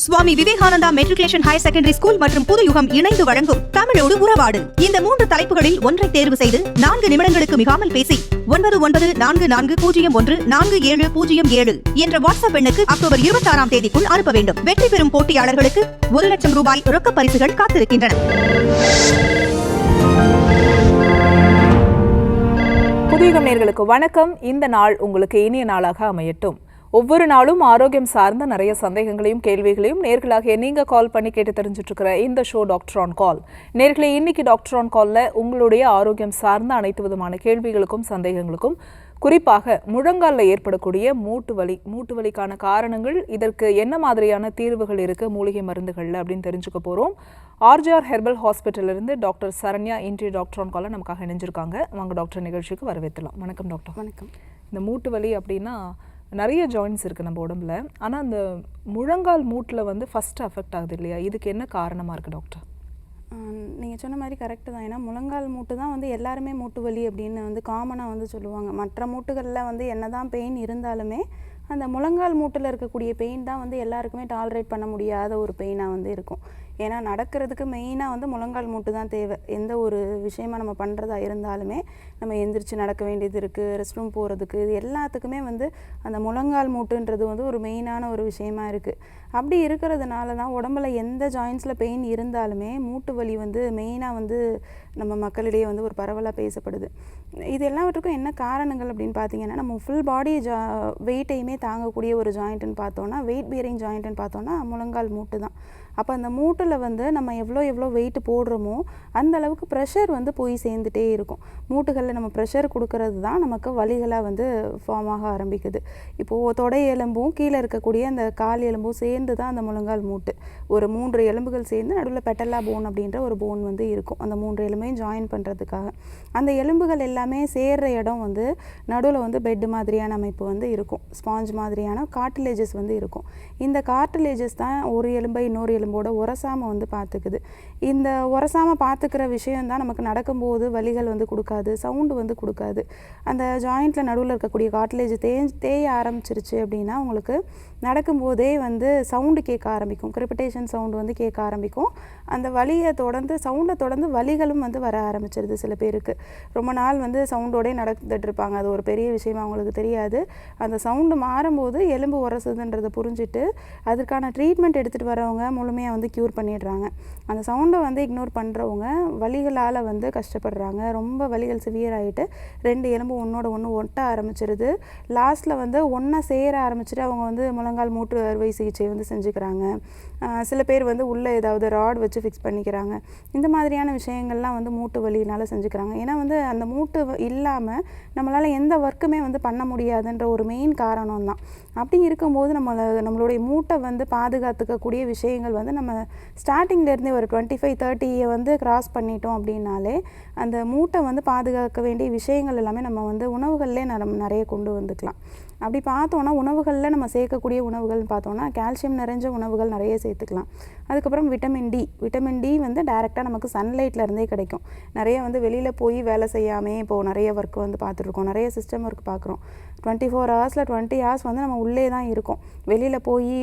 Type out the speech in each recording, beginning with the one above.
சுவாமி Vivekananda matriculation higher secondary school மற்றும் புது யுகம் இணைந்து வழங்கும் தமிழோடு உறவாடு. இந்த 3 தலைப்புகளில் ஒன்றை தேர்வு செய்து 4 நிமிடங்களுக்கு மிகாமல் பேசி 9944014707 என்ற வாட்ஸ்அப் எண்ணுக்கு அக்டோபர் 26ஆம் தேதிக்குள் அனுப்ப வேண்டும். வெற்றி பெறும் போட்டியாளர்களுக்கு 1 லட்சம் ரூபாய் ரொக்க பரிசுகள் காத்திருக்கின்றன. புதுயுகம் நேயர்களுக்கு வணக்கம். இந்த நாள் உங்களுக்கு இனிய நாளாக அமையட்டும். ஒவ்வொரு நாளும் ஆரோக்கியம் சார்ந்த நிறைய சந்தேகங்களையும் கேள்விகளையும் நேர்களாக நீங்க கால் பண்ணி கேட்டு தெரிஞ்சுட்டு இருக்கிற இந்த ஷோ டாக்டர் ஆன் கால். நேர்களே, இன்னைக்கு டாக்டர் ஆன் கால்ல உங்களுடைய ஆரோக்கியம் சார்ந்த அனைத்து விதமான கேள்விகளுக்கும் சந்தேகங்களுக்கும், குறிப்பாக முழங்காலில் ஏற்படக்கூடிய மூட்டு வலிக்கான காரணங்கள், இதற்கு என்ன மாதிரியான தீர்வுகள் இருக்கு மூலிகை மருந்துகள்ல அப்படின்னு தெரிஞ்சுக்க போறோம். ஆர்ஜிஆர் ஹெர்பல் ஹாஸ்பிட்டல் இருந்து டாக்டர் சரண்யா இன்றைய டாக்டர் ஆன் கால்ல நமக்காக இணைஞ்சிருக்காங்க. வாங்க டாக்டர் நிகழ்ச்சிக்கு வரவேற்றலாம். வணக்கம் டாக்டர். வணக்கம். இந்த மூட்டு வலி அப்படின்னா நிறைய ஜாயின்ஸ் இருக்குது நம்ம உடம்புல. ஆனால் அந்த முழங்கால் மூட்டில் வந்து ஃபஸ்ட்டு அஃபெக்ட் ஆகுது இல்லையா? இதுக்கு என்ன காரணமாக இருக்குது டாக்டர்? நீங்கள் சொன்ன மாதிரி கரெக்டு தான். ஏன்னா முழங்கால் மூட்டு தான் வந்து எல்லாருமே மூட்டு வலி அப்படின்னு வந்து காமனாக வந்து சொல்லுவாங்க. மற்ற மூட்டுகளில் வந்து என்ன தான் பெயின் இருந்தாலுமே அந்த முழங்கால் மூட்டில் இருக்கக்கூடிய பெயின் தான் வந்து எல்லாருக்குமே டாலரேட் பண்ண முடியாத ஒரு பெயினாக வந்து இருக்கும். ஏன்னா நடக்கிறதுக்கு மெயினாக வந்து முழங்கால் மூட்டு தான் தேவை. எந்த ஒரு விஷயமா நம்ம பண்ணுறதா இருந்தாலுமே நம்ம எந்திரிச்சு நடக்க வேண்டியது இருக்குது, ரெஸ்ட் ரூம் போகிறதுக்கு, இது எல்லாத்துக்குமே வந்து அந்த முழங்கால் மூட்டுன்றது வந்து ஒரு மெயினான ஒரு விஷயமா இருக்குது. அப்படி இருக்கிறதுனால தான் உடம்புல எந்த ஜாயின்ஸில் பெயின் இருந்தாலுமே மூட்டு வலி வந்து மெயினாக வந்து நம்ம மக்களிடையே வந்து ஒரு பரவலாக பேசப்படுது. இது எல்லாவற்றுக்கும் என்ன காரணங்கள் அப்படின்னு பார்த்தீங்கன்னா, நம்ம ஃபுல் பாடி வெயிட்டையுமே தாங்கக்கூடிய ஒரு ஜாயிண்ட்டுன்னு பார்த்தோன்னா, வெயிட் பியரிங் ஜாயிண்ட்டுன்னு பார்த்தோன்னா முழங்கால் மூட்டு தான். அப்போ அந்த மூட்டில் வந்து நம்ம எவ்வளோ வெயிட் போடுறோமோ அந்த அளவுக்கு ப்ரெஷர் வந்து போய் சேர்ந்துட்டே இருக்கும். மூட்டுகளில் நம்ம ப்ரெஷர் கொடுக்கறது தான் நமக்கு வலிகளாக வந்து ஃபார்ம் ஆக ஆரம்பிக்குது. இப்போது தொடை எலும்பும் கீழே இருக்கக்கூடிய அந்த கால் எலும்பும் சேர்ந்து தான் அந்த முழங்கால் மூட்டு. ஒரு 3 எலும்புகள் சேர்ந்து நடுவில் பெட்டல்லா போன் அப்படின்ற ஒரு போன் வந்து இருக்கும். அந்த 3 எலும்பையும் ஜாயின் பண்ணுறதுக்காக அந்த எலும்புகள் எல்லாமே சேர்ற இடம் வந்து நடுவில் வந்து பெட் மாதிரியான அமைப்பு வந்து இருக்கும். ஸ்பாஞ்ச் மாதிரியான கார்டிலேஜஸ் வந்து இருக்கும். இந்த கார்டிலேஜஸ் தான் ஒரு எலும்பை இன்னொரு எலும்போட உரசாமல் வந்து பார்த்துக்குது. இந்த உரசாமல் பார்த்துக்கிற விஷயம் தான் நமக்கு நடக்கும்போது வலிகள் வந்து கொடுக்காது, சவுண்டு வந்து கொடுக்காது. அந்த ஜாயிண்ட்டில் நடுவில் இருக்கக்கூடிய கார்டிலேஜ் தேய ஆரம்பிச்சிருச்சு அப்படின்னா உங்களுக்கு நடக்கும்போதே வந்து சவுண்டு கேட்க ஆரம்பிக்கும், கிரிபிட்டேஷன் சவுண்டு வந்து கேட்க ஆரம்பிக்கும். அந்த வலியை சவுண்டை தொடர்ந்து வலிகளும் வந்து வர ஆரம்பிச்சிருது. சில பேருக்கு ரொம்ப நாள் வந்து சவுண்டோடே நடந்துட்டு இருப்பாங்க, அது ஒரு பெரிய விஷயமா அவங்களுக்கு தெரியாது. அந்த சவுண்டு மாறும்போது எலும்பு உரசுதுன்றதை புரிஞ்சுட்டு அதற்கான ட்ரீட்மெண்ட் எடுத்துகிட்டு வரவங்க முழுமையாக வந்து க்யூர் பண்ணிடுறாங்க. அந்த சவுண்டை வந்து இக்னோர் பண்ணுறவங்க வலிகளால் வந்து கஷ்டப்படுறாங்க. ரொம்ப வலிகள் சிவியர் ஆகிட்டு 2 எலும்பு ஒன்றோட ஒன்று ஒட்ட ஆரம்பிச்சிருது. லாஸ்ட்டில் வந்து ஒன்றா சேர ஆரம்பிச்சுட்டு அவங்க வந்து முழங்கால் மூட்டு அறுவை சிகிச்சை வந்து செஞ்சுக்கிறாங்க. சில பேர் வந்து உள்ளே ஏதாவது ராட் வச்சு ஃபிக்ஸ் பண்ணிக்கிறாங்க. இந்த மாதிரியான விஷயங்கள்லாம் வந்து மூட்டு வலியினால் செஞ்சுக்கிறாங்க. ஏன்னா வந்து அந்த மூட்டு இல்லாமல் நம்மளால் எந்த ஒர்க்குமே வந்து பண்ண முடியாதுன்ற ஒரு மெயின் காரணம் தான். அப்படி இருக்கும்போது நம்மளுடைய மூட்டை வந்து பாதுகாத்துக்கக்கூடிய விஷயங்கள் வந்து நம்ம ஸ்டார்டிங்லேருந்தே ஒரு 25-30 வந்து கிராஸ் பண்ணிட்டோம் அப்படின்னாலே அந்த மூட்டை வந்து பாதுகாக்க வேண்டிய விஷயங்கள் எல்லாமே நம்ம வந்து உணவுகள்லேயே நிறைய கொண்டு வந்துக்கலாம். அப்படி பார்த்தோன்னா உணவுகளில் நம்ம சேர்க்கக்கூடிய உணவுகள்னு பார்த்தோன்னா கால்சியம் நிறைஞ்ச உணவுகள் நிறைய சேர்த்துக்கலாம். அதுக்கப்புறம் விட்டமின் டி வந்து டைரெக்டாக நமக்கு சன்லைட்லேருந்தே கிடைக்கும். நிறைய வந்து வெளியில் போய் வேலை செய்யாமே இப்போது நிறைய ஒர்க் வந்து பார்த்துட்ருக்கோம், நிறைய சிஸ்டம் ஒர்க் பார்க்குறோம். 24 ஹவர்ஸில் 20 ஹவர்ஸ் வந்து நம்ம உள்ளே தான் இருக்கோம். வெளியில் போய்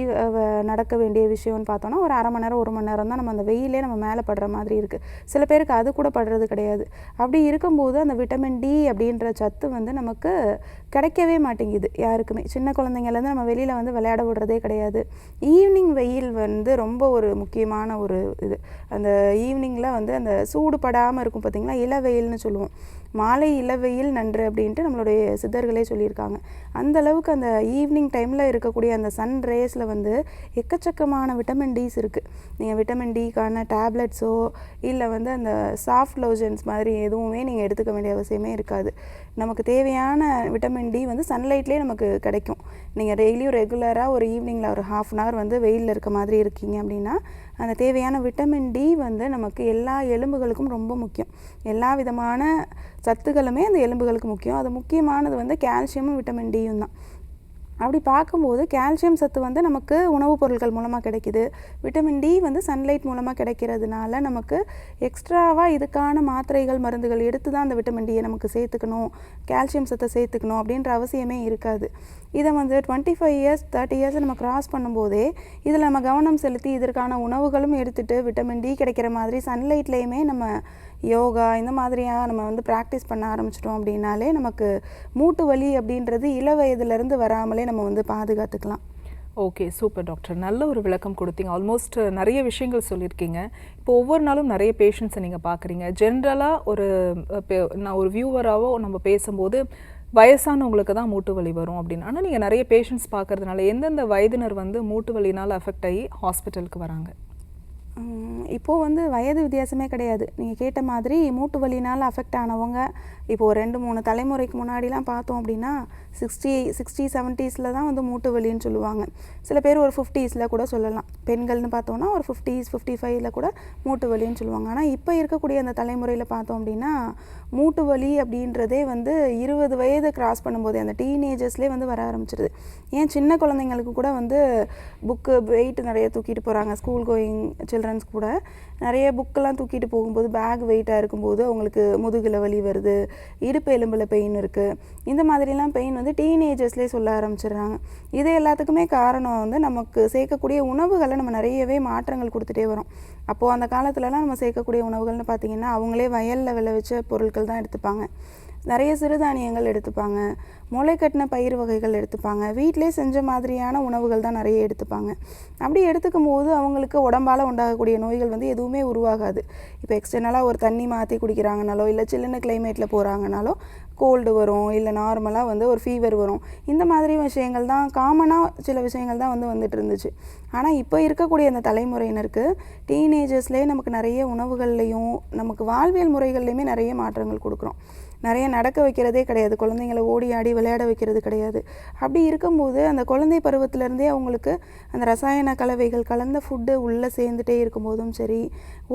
நடக்க வேண்டிய விஷயம்னு பார்த்தோன்னா ஒரு அரை மணி நேரம் 1 மணி நேரம் தான் நம்ம அந்த வெயிலே நம்ம மேலே படுற மாதிரி இருக்குது. சில பேருக்கு அது கூட படுறது கிடையாது. அப்படி இருக்கும்போது அந்த விட்டமின் டி அப்படின்ற சத்து வந்து நமக்கு கிடைக்கவே மாட்டேங்குது யாருக்குமே. சின்ன குழந்தைங்கள்லேருந்து நம்ம வெளியில் வந்து விளையாட விடுறதே கிடையாது. ஈவினிங் வெயில் வந்து ரொம்ப ஒரு முக்கியமான ஒரு இது. அந்த ஈவினிங்கில் வந்து அந்த சூடு படாமல் இருக்கும் பார்த்திங்களா, இளவெயில்னு சொல்லுவோம். மாலை இளவெயில் நன்று அப்படின்ட்டு நம்மளுடைய சித்தர்களே சொல்லியிருக்காங்க. அந்த அளவுக்கு அந்த ஈவினிங் டைமில் இருக்கக்கூடிய அந்த சன் ரேஸில் வந்து எக்கச்சக்கமான விட்டமின் டிஸ் இருக்குது. நீங்கள் விட்டமின் டிக்கான டேப்லெட்ஸோ இல்லை வந்து அந்த சாஃப்ட் லோஷன்ஸ் மாதிரி எதுவுமே நீங்கள் எடுத்துக்க வேண்டிய அவசியமே இருக்காது. நமக்கு தேவையான விட்டமின் டி வந்து சன்லைட்லேயே நமக்கு கிடைக்கும். நீங்கள் டெய்லியும் ரெகுலராக ஒரு ஈவினிங்கில் ஒரு 1/2 அன் ஹவர் வந்து வெயிலில் இருக்க மாதிரி இருக்கீங்க அப்படின்னா அந்த தேவையான விட்டமின் டி வந்து நமக்கு எல்லா எலும்புகளுக்கும் ரொம்ப முக்கியம். எல்லா விதமான சத்துக்களுமே அந்த எலும்புகளுக்கு முக்கியம். அது முக்கியமானது வந்து கால்சியமும் விட்டமின் டியும் தான். அப்படி பார்க்கும்போது கால்சியம் சத்து வந்து நமக்கு உணவுப் பொருட்கள் மூலமாக கிடைக்குது. விட்டமின் டி வந்து சன்லைட் மூலமாக கிடைக்கிறதுனால நமக்கு எக்ஸ்ட்ராவாக இதுக்கான மாத்திரைகள் மருந்துகள் எடுத்து தான் அந்த விட்டமின் டியை நமக்கு சேர்த்துக்கணும், கால்சியம் சத்தை சேர்த்துக்கணும் அப்படின்ற அவசியமே இருக்காது. இதை வந்து 25 இயர்ஸ் 30 இயர்ஸ் நம்ம கிராஸ் பண்ணும்போதே இதில் நம்ம கவனம் செலுத்தி இதற்கான உணவுகளும் எடுத்துகிட்டு விட்டமின் டி கிடைக்கிற மாதிரி சன்லைட்லேயுமே நம்ம யோகா இந்த மாதிரியாக நம்ம வந்து ப்ராக்டிஸ் பண்ண ஆரம்பிச்சிட்டோம் அப்படின்னாலே நமக்கு மூட்டு வலி அப்படின்றது இள வயதுலேருந்து வராமலே நம்ம வந்து பாதுகாத்துக்கலாம். Okay, super doctor. நல்ல ஒரு விளக்கம் கொடுத்தீங்க. ஆல்மோஸ்ட் நிறைய விஷயங்கள் சொல்லியிருக்கீங்க. இப்போ ஒவ்வொரு நாளும் நிறைய பேஷண்ட்ஸை நீங்கள் பார்க்குறீங்க. ஜென்ரலாக நான் ஒரு வியூவராகவோ நம்ம பேசும்போது வயசானவங்களுக்கு தான் மூட்டு வலி வரும் அப்படின்னு. ஆனால் நீங்கள் நிறைய பேஷண்ட்ஸ் பார்க்கறதுனால எந்தெந்த வயதினர் வந்து மூட்டு வலினால் அஃபெக்ட் ஆகி ஹாஸ்பிட்டலுக்கு வராங்க? இப்போது வந்து வயது வித்தியாசமே கிடையாது. நீங்கள் கேட்ட மாதிரி மூட்டு வலினால் அஃபெக்ட் ஆனவங்க இப்போது 2-3 தலைமுறைக்கு முன்னாடிலாம் பார்த்தோம் அப்படின்னா 60 70s தான் வந்து மூட்டு வலின்னு சொல்லுவாங்க. சில பேர் ஒரு 50s கூட சொல்லலாம். பெண்கள்னு பார்த்தோன்னா ஒரு 50s 55 கூட மூட்டு வலின்னு சொல்லுவாங்க. ஆனால் இப்போ இருக்கக்கூடிய அந்த தலைமுறையில் பார்த்தோம் அப்படின்னா மூட்டு வலி அப்படின்றதே வந்து 20 வயது கிராஸ் பண்ணும்போதே அந்த டீனேஜர்ஸ்லேயே வந்து வர ஆரம்பிச்சிருது. ஏன் சின்ன குழந்தைங்களுக்கு கூட வந்து புக்கு வெயிட் நிறைய தூக்கிட்டு போகிறாங்க. ஸ்கூல் கோயிங் சில்ட்ரன்ஸ் கூட நிறைய புக்கெல்லாம் தூக்கிட்டு போகும்போது பேக் வெயிட்டாக இருக்கும்போது அவங்களுக்கு முதுகில் வலி வருது, இடுப்பு எலும்பில் பெயின் இருக்குது. இந்த மாதிரிலாம் பெயின் வந்து டீனேஜர்ஸ்லேயே சொல்ல ஆரம்பிச்சிடுறாங்க. இது எல்லாத்துக்குமே காரணம் வந்து நமக்கு சேர்க்கக்கூடிய உணவுகளை நம்ம நிறையவே மாற்றங்கள் கொடுத்துட்டே வரோம். அப்போது அந்த காலத்துலலாம் நம்ம சேர்க்கக்கூடிய உணவுகள்னு பார்த்திங்கன்னா அவங்களே வயலில் விளைவிச்ச பொருட்கள் தான் எடுத்துப்பாங்க. நிறைய சிறுதானியங்கள் எடுத்துப்பாங்க, முளை கட்டின பயிர் வகைகள் எடுத்துப்பாங்க, வீட்டிலே செஞ்ச மாதிரியான உணவுகள் தான் நிறைய எடுத்துப்பாங்க. அப்படி எடுத்துக்கும் போது அவங்களுக்கு உடம்பால் உண்டாகக்கூடிய நோய்கள் வந்து எதுவுமே உருவாகாது. இப்போ எக்ஸ்டர்னலாக ஒரு தண்ணி மாற்றி குடிக்கிறாங்கனாலோ இல்லை சில்லுன்னு கிளைமேட்டில் போகிறாங்கனாலோ கோல்டு வரும், இல்லை நார்மலாக வந்து ஒரு ஃபீவர் வரும். இந்த மாதிரி விஷயங்கள் தான் காமனாக சில விஷயங்கள் தான் வந்துட்டு இருந்துச்சு. ஆனால் இப்போ இருக்கக்கூடிய அந்த தலைமுறையினருக்கு டீனேஜர்ஸ்லேயே நமக்கு நிறைய உணவுகள்லையும் நமக்கு வாழ்வியல் முறைகள்லையுமே நிறைய மாற்றங்கள் கொடுக்குறோம். நிறைய நடக்க வைக்கிறதே கிடையாது, குழந்தைங்கள ஓடி ஆடி விளையாட வைக்கிறது கிடையாது. அப்படி இருக்கும்போது அந்த குழந்தை பருவத்திலேருந்தே அவங்களுக்கு அந்த ரசாயன கலவைகள் கலந்த ஃபுட்டு உள்ளே சேர்ந்துட்டே இருக்கும்போதும் சரி,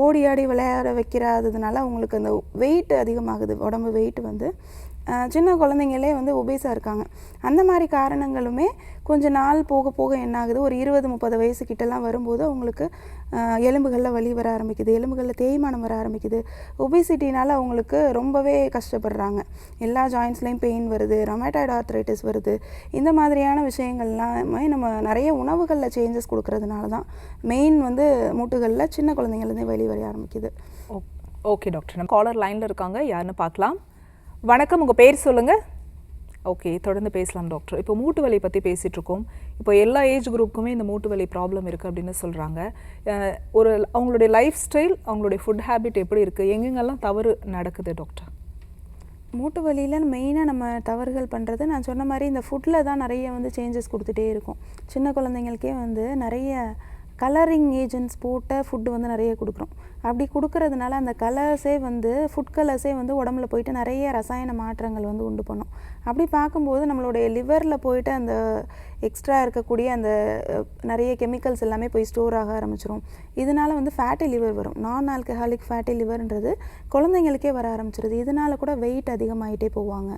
ஓடி ஆடி விளையாட வைக்கிறாததுனால அவங்களுக்கு அந்த வெயிட் அதிகமாகுது. உடம்பு வெயிட் வந்து சின்ன குழந்தைங்களே வந்து ஒபேஸாக இருக்காங்க. அந்த மாதிரி காரணங்களுமே கொஞ்ச நாள் போக போக என்ன ஆகுது, ஒரு 20-30 வயசு கிட்டலாம் வரும்போது அவங்களுக்கு எலும்புகளில் வலி வர ஆரம்பிக்குது, எலும்புகளில் தேய்மானம் வர ஆரம்பிக்குது. ஒபேசிட்டினால் அவங்களுக்கு ரொம்பவே கஷ்டப்படுறாங்க. எல்லா ஜாயின்ஸ்லேயும் பெயின் வருது, ரொமேட்டாய்டு ஆர்த்ரைட்டிஸ் வருது. இந்த மாதிரியான விஷயங்கள்லாமே நம்ம நிறைய உணவுகளில் சேஞ்சஸ் கொடுக்கறதுனால தான் மெயின் வந்து மூட்டுகளில் சின்ன குழந்தைங்கள்லேருந்தே வலி வர ஆரம்பிக்குது. ஓகே டாக்டர், நம்ம காலர் லைனில் இருக்காங்க, யாருன்னு பார்க்கலாம். வணக்கம், உங்கள் பேர் சொல்லுங்கள். ஓகே, தொடர்ந்து பேசலாம் டாக்டர். இப்போ மூட்டு வலி பற்றி பேசிகிட்டு இருக்கோம். இப்போ எல்லா ஏஜ் குரூப்புக்குமே இந்த மூட்டு வலி ப்ராப்ளம் இருக்குது அப்படின்னு சொல்கிறாங்க. அவங்களுடைய லைஃப் ஸ்டைல், அவங்களுடைய ஃபுட் ஹேபிட் எப்படி இருக்குது, எங்கெங்கெல்லாம் தவறு நடக்குது டாக்டர்? மூட்டு வலியில் மெயினாக நம்ம தவறுகள் பண்ணுறது நான் சொன்ன மாதிரி இந்த ஃபுட்டில் தான் நிறைய வந்து சேஞ்சஸ் கொடுத்துட்டே இருக்கும். சின்ன குழந்தைங்களுக்கே வந்து நிறைய கலரிங் ஏஜென்ட்ஸ் போட்ட ஃபுட்டு வந்து நிறைய கொடுக்குறோம். அப்படி கொடுக்கறதுனால அந்த கலர்ஸே வந்து ஃபுட் கலர்ஸே வந்து உடம்புல போயிட்டு நிறைய ரசாயன மாற்றங்கள் வந்து உண்டு பண்ணும். அப்படி பார்க்கும்போது நம்மளுடைய லிவரில் போயிட்டு அந்த எக்ஸ்ட்ரா இருக்கக்கூடிய அந்த நிறைய கெமிக்கல்ஸ் எல்லாமே போய் ஸ்டோர் ஆக ஆரம்பிச்சிடும். இதனால் வந்து ஃபேட்டி லிவர் வரும். நான் ஆல்கஹாலிக் ஃபேட்டி லிவர்ன்றது குழந்தைங்களுக்கே வர ஆரம்பிச்சிருது. இதனால கூட வெயிட் அதிகமாகிட்டே போவாங்க.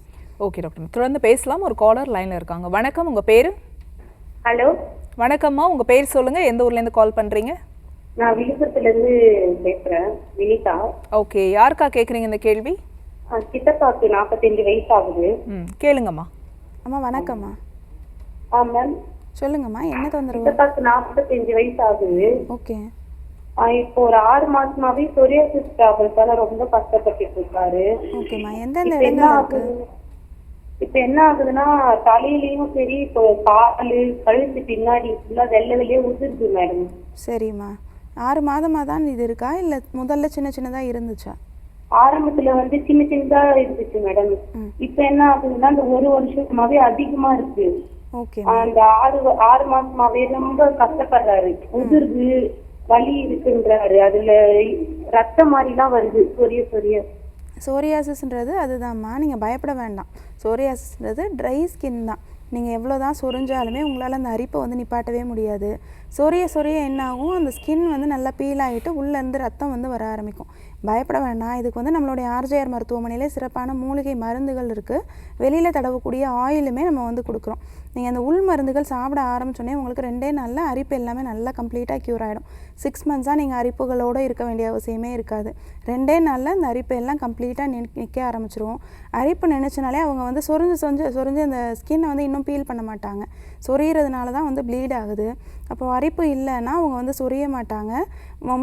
ஓகே டாக்டர், தொடர்ந்து பேசலாம். ஒரு காலர் லைனில் இருக்காங்க. வணக்கம், உங்கள் பேர்? ஹலோ, வணக்கம்மா, உங்கள் பேர் சொல்லுங்கள், எந்த ஊர்லேருந்து கால் பண்ணுறீங்க? நான் விழுப்புரத்துலேருந்து பேசுகிறேன், வினிதா. ஓகே, யாருக்கா கேட்குறீங்க இந்த கேள்வி? சித்தப்பாக்கு 45 வயசு ஆகுது. கேளுங்கம்மா. அம்மா வணக்கம்மா. மேம் சொல்லுங்கம்மா, என்ன தொந்தரவு? சித்தப்பாக்கு 45 வயசு ஆகுது. ஓகே. இப்போ ஒரு 6 மாசமாவே சொரியாசிஸ் ப்ராப்ளத்தால ரொம்ப கஷ்டப்பட்டு இருக்காரு. ஓகேம்மா, எந்தெந்த இடங்கள்ல இருக்கு? இப்ப என்ன ஆகுதுன்னா தலையிலயும் சரி, இப்போ காலு கழுத்து பின்னாடி ஃபுல்லா வெள்ளை வெள்ளையே உதிருது மேடம். சரிம்மா, 6 மாதமா தான் இது இருக்கா இல்ல முதல்ல சின்ன சின்னதா இருந்துச்சா? ஆரம்பத்துல வந்து சின்ன சின்னதா இருந்துச்சு மேடம். இப்ப என்ன ஆகுதுன்னா இந்த 1 வருஷமாவே அதிகமா இருக்கு. ஓகே. அந்த 6 மாசமாவே ரொம்ப கஷ்டப்படுறாரு. உதிர்வு வலி இருக்குன்றாரு. அதுல ரத்தம் மாதிரிலாம் வருது சொரிய. சோரியாசிஸ்ன்றது அதுதான்மா, நீங்கள் பயப்பட வேண்டாம். சோரியாசிஸ்ன்றது ட்ரை ஸ்கின் தான். நீங்கள் எவ்வளோ தான் சொரிஞ்சாலுமே உங்களால் அந்த அரிப்பை வந்து நிப்பாட்டவே முடியாது. சொரிய சொரிய என்ன ஆகும், அந்த ஸ்கின் வந்து நல்லா பீல் ஆகிட்டு உள்ளேருந்து ரத்தம் வந்து வர ஆரம்பிக்கும். பயப்பட வேண்டாம். இதுக்கு வந்து நம்மளுடைய ஆர்ஜேஆர் மருத்துவமனையிலே சிறப்பான மூலிகை மருந்துகள் இருக்குது. வெளியில் தடவக்கூடிய ஆயிலுமே நம்ம வந்து கொடுக்குறோம். நீங்கள் அந்த உள் மருந்துகள் சாப்பிட ஆரம்பிச்சோடனே உங்களுக்கு 2 நாளில் அரிப்பு எல்லாமே நல்லா கம்ப்ளீட்டாக க்யூர் ஆகிடும். 6 மந்த்ஸாக நீங்கள் அரிப்புகளோடு இருக்க வேண்டிய அவசியமே இருக்காது. 2 நாளில் அந்த அரிப்பு எல்லாம் கம்ப்ளீட்டாக நிற்க ஆரம்பிச்சிருவோம். அரிப்பு நினச்சினாலே அவங்க வந்து சொரிஞ்சு அந்த ஸ்கின்னை வந்து இன்னும் பீல் பண்ண மாட்டாங்க. சொரியறதுனால தான் வந்து ப்ளீட் ஆகுது. அப்போ அரிப்பு இல்லைன்னா அவங்க வந்து சொரிய மாட்டாங்க.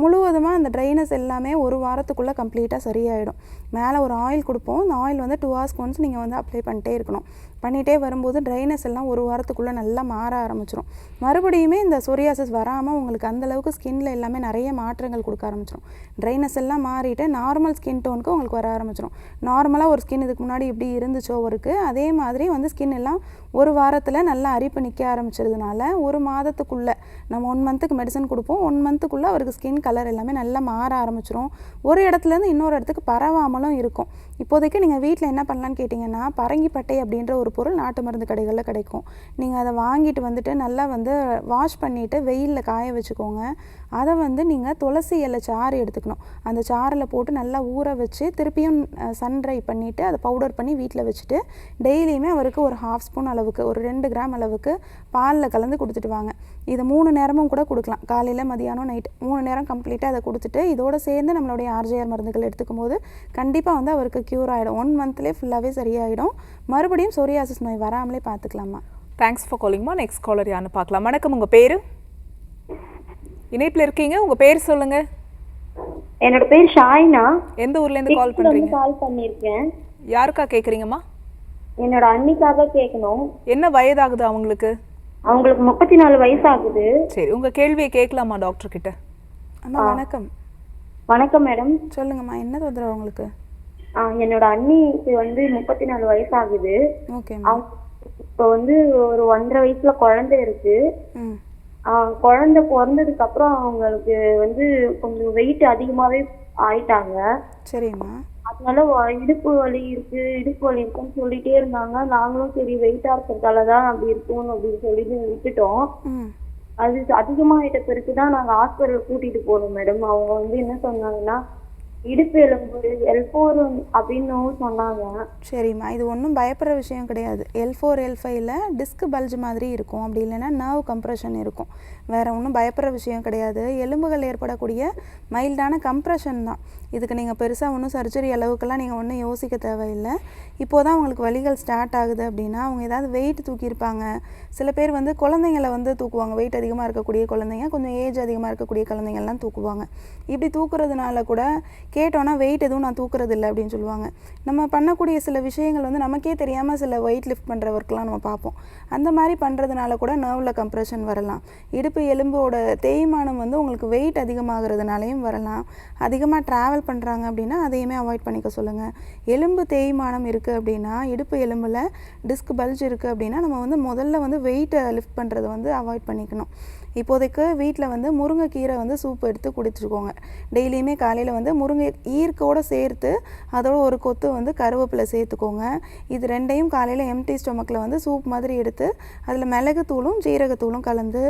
முழுவதுமாக அந்த ட்ரைனஸ் எல்லாமே 1 வாரத்துக்குள்ளே கம்ப்ளீட்டாக சரியாயிடும். மேலே ஒரு ஆயில் கொடுப்போம். அந்த ஆயில் வந்து 2 ஹவர்ஸ்க்கு ஒன்ஸ் நீங்கள் வந்து அப்ளை பண்ணிட்டே இருக்கணும். பண்ணிகிட்டே வரும்போது ட்ரைனஸ் எல்லாம் 1 வாரத்துக்குள்ளே நல்லா மாற ஆரம்பிச்சிடும். மறுபடியுமே இந்த சொரியாசிஸ் வராமல் உங்களுக்கு அந்தளவுக்கு ஸ்கின்ல எல்லாமே நிறைய மாற்றங்கள் கொடுக்க ஆரம்பிச்சிடும். ட்ரைனஸ் எல்லாம் மாறிட்டு நார்மல் ஸ்கின் டோனுக்கு உங்களுக்கு வர ஆரம்பிச்சிடும். நார்மலாக ஒரு ஸ்கின் இதுக்கு முன்னாடி எப்படி இருந்துச்சோ அவருக்கு, அதே மாதிரி வந்து ஸ்கின் எல்லாம் 1 வாரத்தில் நல்லா அரிப்பு நிற்க ஆரம்பிச்சதுனால 1 மாதத்துக்குள்ளே நம்ம 1 மந்த்துக்கு மெடிசன் கொடுப்போம். 1 மந்த்துக்குள்ளே அவருக்கு ஸ்கின் கலர் எல்லாமே நல்லா மாற ஆரம்பிச்சிடும். ஒரு இடத்துலேருந்து இன்னொரு இடத்துக்கு பரவாமலும் இருக்கும். இப்போதைக்கு நீங்கள் வீட்டில் என்ன பண்ணலான்னு கேட்டிங்கன்னா, பரங்கிப்பட்டை அப்படின்ற ஒரு பொருள் நாட்டு மருந்து கடைகளில் கிடைக்கும். நீங்கள் அதை வாங்கிட்டு வந்துட்டு நல்லா வந்து வாஷ் பண்ணிவிட்டு வெயிலில் காய வச்சுக்கோங்க. அதை வந்து நீங்கள் துளசி இலை சாறு எடுத்துக்கணும். அந்த சாறில் போட்டு நல்லா ஊற வச்சு திருப்பியும் சன்ட்ரை பண்ணிவிட்டு அதை பவுடர் பண்ணி வீட்டில் வச்சுட்டு டெய்லியுமே அவருக்கு ஒரு 1/2 ஸ்பூன் அளவுக்கு, ஒரு 2 கிராம் அளவுக்கு பாலில் கலந்து கொடுத்துட்டு வாங்க. இதை 3 நேரமும் கூட கொடுக்கலாம். காலையில், மதியானம், நைட் 3 நேரம் கம்ப்ளீட்டாக அதை கொடுத்துட்டு இதோடு சேர்ந்து நம்மளுடைய ஆர்ஜேஆர் மருந்துகள் எடுத்துக்கும் போது கண்டிப்பாக வந்து அவருக்கு க்யூர் ஆகிடும். 1 மந்த்லேயே ஃபுல்லாகவே சரியாயிடும். மறுபடியும் சொரியாசிஸ் நோய் வராமலே பார்த்துக்கலாமா. தேங்க்ஸ் ஃபார் காலிங்மா. நெக்ஸ்ட் காலர் யாருன்னு பார்க்கலாம். வணக்கம், உங்கள் பேர்? இணைப்பில் இருக்கீங்க, உங்கள் பேர் சொல்லுங்கள். என்னோட பேர் ஷாயினா. எந்த ஊர்லேருந்து கால் பண்ணுறீங்க? கால் பண்ணியிருக்கேன். யாருக்கா கேட்குறீங்கம்மா? என்னோட அண்ணிக்காக கேட்கணும். என்ன வயதாகுது அவங்களுக்கு? அவங்களுக்கு 34 வயசு ஆகுது. சரி, உங்கள் கேள்வியை கேட்கலாமா டாக்டர் கிட்ட? அம்மா வணக்கம். வணக்கம் மேடம். சொல்லுங்கம்மா, என்ன தொந்தரவு உங்களுக்கு? என்னோட அண்ணிக்கு வந்து 34 வயசு ஆகுது. ஓகே. இப்போ வந்து ஒரு 1.5 வயசுல குழந்தை இருக்கு. ம். குழந்தை பிறந்ததுக்கு அப்புறம் அவங்களுக்கு வந்து கொஞ்சம் வெயிட் அதிகமாவே ஆயிட்டாங்க. சரிம்மா. அதனால இடுப்பு வலி இருக்குன்னு சொல்லிட்டே இருந்தாங்க. நாங்களும் சரி வெயிட்டா இருக்கிறதாலதான் அப்படி இருக்கும் அப்படின்னு சொல்லிட்டு விட்டுட்டோம். அது அதிகமாயிட்ட பிறகுதான் நாங்க ஹாஸ்பிட்டல் கூட்டிட்டு போனோம் மேடம். அவங்க வந்து என்ன சொன்னாங்கன்னா இடுப்பு எலும்பு L4 அப்படின்னு சொன்னாங்க. சரிம்மா, இது ஒன்றும் பயப்படுற விஷயம் கிடையாது. L4 L5ல டிஸ்க் பல்ஜ் மாதிரி இருக்கும், அப்படி இல்லைன்னா நர்வ் கம்ப்ரெஷன் இருக்கும். வேறு ஒன்றும் பயப்படுற விஷயம் கிடையாது. எலும்புகள் ஏற்படக்கூடிய மைல்டான கம்ப்ரெஷன் தான். இதுக்கு நீங்கள் பெருசாக ஒன்றும் சர்ஜரி அளவுக்கெல்லாம் நீங்கள் ஒன்றும் யோசிக்க தேவையில்லை. இப்போது தான் அவங்களுக்கு வலிகள் ஸ்டார்ட் ஆகுது அப்படின்னா அவங்க ஏதாவது வெயிட் தூக்கியிருப்பாங்க. சில பேர் வந்து குழந்தைங்களை வந்து தூக்குவாங்க. வெயிட் அதிகமாக இருக்கக்கூடிய குழந்தைங்க, கொஞ்சம் ஏஜ் அதிகமாக இருக்கக்கூடிய குழந்தைங்கள்லாம் தூக்குவாங்க. இப்படி தூக்குறதுனால கூட கேட்டோன்னா வெயிட் எதுவும் நான் தூக்குறது இல்லை அப்படின்னு சொல்லுவாங்க. நம்ம பண்ணக்கூடிய சில விஷயங்கள் வந்து நமக்கே தெரியாமல் சில வெயிட் லிஃப்ட் பண்ணுற ஒர்க்லாம் நம்ம பார்ப்போம். அந்த மாதிரி பண்ணுறதுனால கூட நர்வில் கம்ப்ரெஷன் வரலாம். இடுப்பு எலும்போட தேய்மானம் வந்து உங்களுக்கு வெயிட் அதிகமாகிறதுனாலையும் வரலாம். அதிகமாக ட்ராவல் பண்ணுறாங்க அப்படின்னா அதையுமே அவாய்ட் பண்ணிக்க சொல்லுங்கள். எலும்பு தேய்மானம் இருக்குது அப்படின்னா, இடுப்பு எலும்பில் டிஸ்க் பல்ஜ் இருக்குது அப்படின்னா நம்ம வந்து முதல்ல வந்து வெயிட்டை லிஃப்ட் பண்ணுறதை வந்து அவாய்ட் பண்ணிக்கணும். இப்போதைக்கு வீட்டில் வந்து முருங்கைக்கீரை வந்து சூப் எடுத்து குடிச்சிருக்கோங்க. டெய்லியுமே காலையில் வந்து முருங்கை ஈர்க்கோடு சேர்த்து அதோட ஒரு கொத்து வந்து கருவேப்பிலை சேர்த்துக்கோங்க. இது 2யும் காலையில் எம்டி ஸ்டொமக்கில் வந்து சூப் மாதிரி எடுத்து அதில் மிளகுத்தூளும் ஜீரகத்தூளும் கலந்து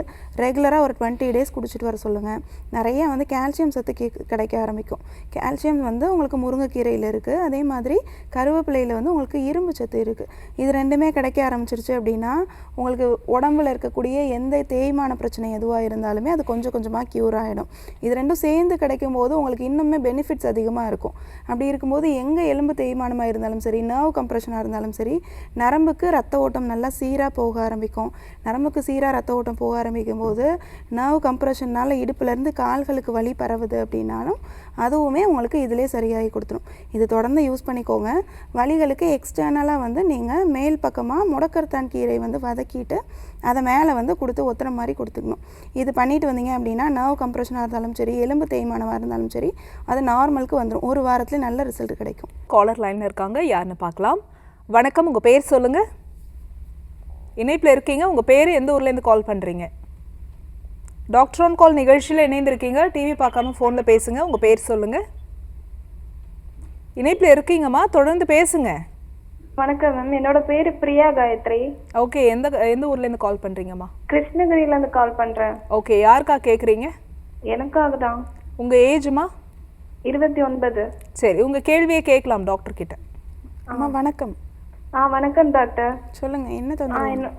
ரெகுலராக ஒரு 20 டேஸ் குடிச்சிட்டு வர சொல்லுங்கள். நிறைய வந்து கால்சியம் சத்து கிடைக்க ஆரம்பிக்கும். கால்சியம் வந்து உங்களுக்கு முருங்கைக்கீரையில் இருக்குது. அதே மாதிரி கருவேப்பிலையில் வந்து உங்களுக்கு இரும்பு சத்து இருக்குது. இது 2மே கிடைக்க ஆரம்பிச்சிருச்சு அப்படின்னா உங்களுக்கு உடம்புல இருக்கக்கூடிய எந்த தேய்மான பிரச்சனை எதுவாக இருந்தாலுமே அது கொஞ்சம் கொஞ்சமாக க்யூர் ஆகிடும். இது 2ம் சேர்ந்து கிடைக்கும் போது உங்களுக்கு இன்னுமே பெனிஃபிட்ஸ் அதிகமாக இருக்கும். அப்படி இருக்கும்போது எங்கே எலும்பு தேய்மானமாக இருந்தாலும் சரி, நர்வ் கம்ப்ரெஷனாக இருந்தாலும் சரி, நரம்புக்கு ரத்த ஓட்டம் நல்லா சீராக போக ஆரம்பிக்கும். நரம்புக்கு சீராக ரத்த ஓட்டம் போக ஆரம்பிக்கும் போது நர்வ் கம்ப்ரெஷனால் இடுப்புலேருந்து கால்களுக்கு வலி பரவுது அப்படின்னாலும் அதுவுமே உங்களுக்கு இதிலே சரியாகி கொடுத்துரும். இது தொடர்ந்து யூஸ் பண்ணிக்கோங்க. வலிகளுக்கு எக்ஸ்டர்னலாக வந்து நீங்கள் மேல் பக்கமாக முடக்கத்தான் கீரை வந்து வதக்கிட்டு அதை மேலே வந்து கொடுத்து ஒத்துற மாதிரி கொடுத்துக்கணும். இது பண்ணிட்டு வந்தீங்க அப்படின்னா நர்வ் கம்ப்ரெஷனாக இருந்தாலும் சரி, எலும்பு தேய்மானமாக இருந்தாலும் சரி, அது நார்மலுக்கு வந்துடும். 1 வாரத்தில் நல்ல ரிசல்ட் கிடைக்கும். காலர் லைனில் இருக்காங்க, யாருன்னு பார்க்கலாம். வணக்கம், உங்கள் பேர் சொல்லுங்கள். இணைப்பில் இருக்கீங்க, உங்கள் பேர், எந்த ஊர்லேருந்து கால் பண்ணுறீங்க? டாக்டர் ஆன் கால் நிகழ்ச்சியில் இணைந்திருக்கீங்க. டிவி பார்க்காம ஃபோனில் பேசுங்க. உங்கள் பேர் சொல்லுங்கள். இணைப்பில் இருக்கீங்கம்மா, தொடர்ந்து பேசுங்க. வணக்கம் மேம், என்னோட பேரு பிரியா காயத்ரி. ஓகே, எந்த ஊர்லேருந்து கால் பண்ணுறீங்கம்மா? கிருஷ்ணகிரியிலேருந்து கால் பண்ணுறேன். ஓகே, யாருக்கா கேட்குறீங்க? எனக்காக தான். உங்கள் ஏஜ்மா? 29. சரி, உங்கள் கேள்வியை கேட்கலாம் டாக்டர் கிட்ட. அம்மா வணக்கம். வணக்கம் டாக்டர். சொல்லுங்க, என்ன தொந்தரவு?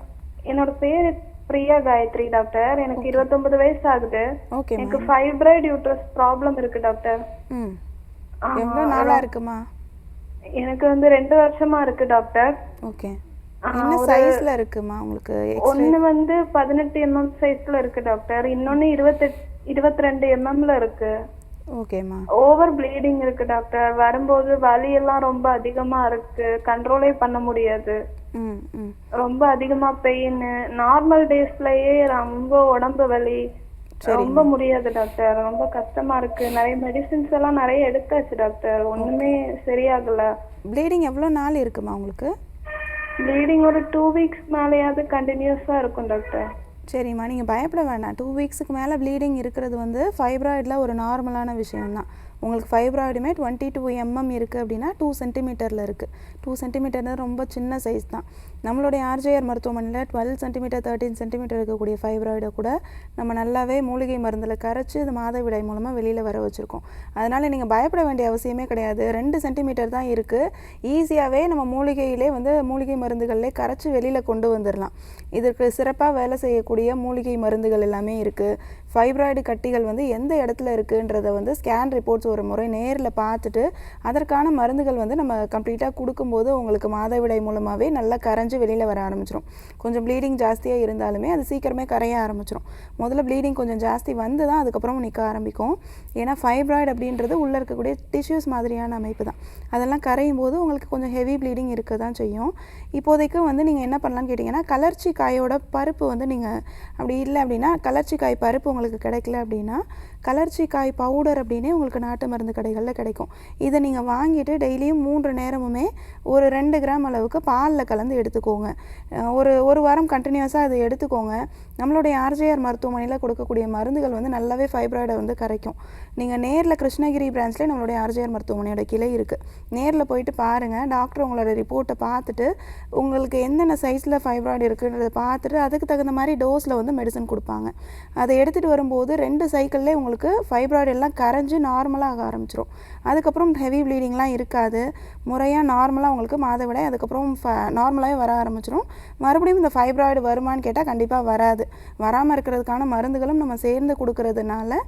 என்னோட பேரு பிரியா காயத்ரி டாக்டர். எனக்கு 29 வயசு ஆகுது. ஓகே. எனக்கு ஃபைப்ராய்டு யூட்ரஸ் ப்ராப்ளம் இருக்கு டாக்டர். எவ்வளோ நாளா இருக்குமா? எனக்கு வந்து 2 வருஷமா இருக்கு டாக்டர். ஓகே. என்ன சைஸ்ல இருக்குமா உங்களுக்கு? ஒன்னு வந்து 18 mm சைஸ்ல இருக்கு டாக்டர். இன்னொன்னு 22 mmல இருக்கு. ஓகேம்மா. ஓவர் ப்ளீடிங் இருக்கு டாக்டர். வரும்போது வலி எல்லாம் ரொம்ப அதிகமா இருக்கு, கண்ட்ரோலே பண்ண முடியாது. ரொம்ப அதிகமா பெயின். நார்மல் டேஸ்லயே ரொம்ப உடம்பு வலி, ரொம்ப முடியாது டாக்டர். ரொம்ப கஷ்டமா இருக்கு. நிறைய மெடிசின்ஸ் எல்லாம் நிறைய எடுத்தாச்சு டாக்டர், ஒண்ணுமே சரியாகல. ப்ளீடிங் எவ்வளோ நாள் இருக்குமா உங்களுக்கு? ப்ளீடிங் ஒரு 2 வீக்ஸ் மேலேயாவது கண்டினியூஸா இருக்கும் டாக்டர். சரிம்மா, நீங்கள் பயப்பட வேண்டாம். 2 வீக்ஸுக்கு மேலே ப்ளீடிங் இருக்கிறது வந்து ஃபைப்ராய்டில் ஒரு நார்மலான விஷயம்தான். உங்களுக்கு ஃபைப்ராய்டுமே 22 mm இருக்குது அப்படின்னா 2 சென்டிமீட்டரில் இருக்குது. 2 சென்டிமீட்டர்னு ரொம்ப சின்ன சைஸ் தான். நம்மளுடைய ஆர்ஜேஆர் மருத்துவமனையில் 12 சென்டிமீட்டர் 13 சென்டிமீட்டர் இருக்கக்கூடிய ஃபைப்ராய்டை கூட நம்ம நல்லாவே மூலிகை மருந்தில் கரைச்சி இது மாதவிடாய் மூலமாக வெளியில் வர வச்சுருக்கோம். அதனால் நீங்கள் பயப்பட வேண்டிய அவசியமே கிடையாது. 2 சென்டிமீட்டர் தான் இருக்குது. ஈஸியாகவே நம்ம மூலிகையிலே வந்து மூலிகை மருந்துகளிலே கரைச்சி வெளியில் கொண்டு வந்துடலாம். இதற்கு சிறப்பாக வேலை செய்யக்கூடிய மூலிகை மருந்துகள் எல்லாமே இருக்குது. ஃபைப்ராய்டு கட்டிகள் வந்து எந்த இடத்துல இருக்குன்றதை வந்து ஸ்கேன் ரிப்போர்ட்ஸ் ஒரு முறை நேரில் பார்த்துட்டு அதற்கான மருந்துகள் வந்து நம்ம கம்ப்ளீட்டாக கொடுக்கும்போது உங்களுக்கு மாதவிடாய் மூலமாகவே நல்லா கரைஞ்சி வெளியில் வர ஆரம்பிச்சிடும். கொஞ்சம் ப்ளீடிங் ஜாஸ்தியாக இருந்தாலுமே அது சீக்கிரமே கரைய ஆரம்பிச்சிடும். முதல்ல ப்ளீடிங் கொஞ்சம் ஜாஸ்தி வந்து தான் அதுக்கப்புறம் நிற்க ஆரம்பிக்கும். ஏன்னா ஃபைப்ராய்டு அப்படின்றது உள்ளே இருக்கக்கூடிய டிஷ்யூஸ் மாதிரியான அமைப்பு தான். அதெல்லாம் கரையும் போது உங்களுக்கு கொஞ்சம் ஹெவி ப்ளீடிங் இருக்க தான் செய்யும். இப்போதைக்கு வந்து நீங்கள் என்ன பண்ணலான்னு கேட்டிங்கன்னா, கலர்ச்சி காயோட பருப்பு வந்து நீங்கள் அப்படி இல்லை அப்படின்னா கலர்ச்சி காய் பருப்பு உங்களுக்கு கிடைக்கல அப்படின்னா கலர்ச்சி காய் பவுடர் அப்படின்னே உங்களுக்கு நாட்டு மருந்து கடைகளில் கிடைக்கும். இதை நீங்கள் வாங்கிட்டு டெய்லியும் 3 நேரமுமே ஒரு 2 கிராம் அளவுக்கு பாலில் கலந்து எடுத்துக்கோங்க. ஒரு வாரம் கண்டினியூஸாக அதை எடுத்துக்கோங்க. நம்மளுடைய ஆர்ஜேஆர் மருத்துவமனையில் கொடுக்கக்கூடிய மருந்துகள் வந்து நல்லாவே ஃபைப்ராய்டை வந்து கரைக்கும். நீங்கள் நேரில் கிருஷ்ணகிரி பிரான்ச்லேயே நம்மளுடைய ஆர்ஜேஆர் மருத்துவமனையோட கிளை இருக்குது. நேரில் போயிட்டு பாருங்கள். டாக்டர் உங்களோட ரிப்போர்ட்டை பார்த்துட்டு உங்களுக்கு என்னென்ன சைஸில் ஃபைப்ராய்டு இருக்குன்றதை பார்த்துட்டு அதுக்கு தகுந்த மாதிரி டோஸில் வந்து மெடிசன் கொடுப்பாங்க. அதை எடுத்துகிட்டு வரும்போது 2 சைக்கிள்லேயே உங்களுக்கு ஃபைப்ராய்டு எல்லாம் கரைஞ்சி நார்மலாக ஆக ஆரம்பிச்சிடும். அதுக்கப்புறம் ஹெவி ப்ளீடிங்லாம் இருக்காது. முறையாக நார்மலாக உங்களுக்கு மாதவிடாய் அதுக்கப்புறம் நார்மலாகவே வர ஆரம்பிச்சிடும். மறுபடியும் இந்த ஃபைப்ராய்டு வருமானு கேட்டால் கண்டிப்பாக வராது. வராமல் இருக்கிறதுக்கான மருந்துகளும் நம்ம சேர்ந்து கொடுக்கறதுனால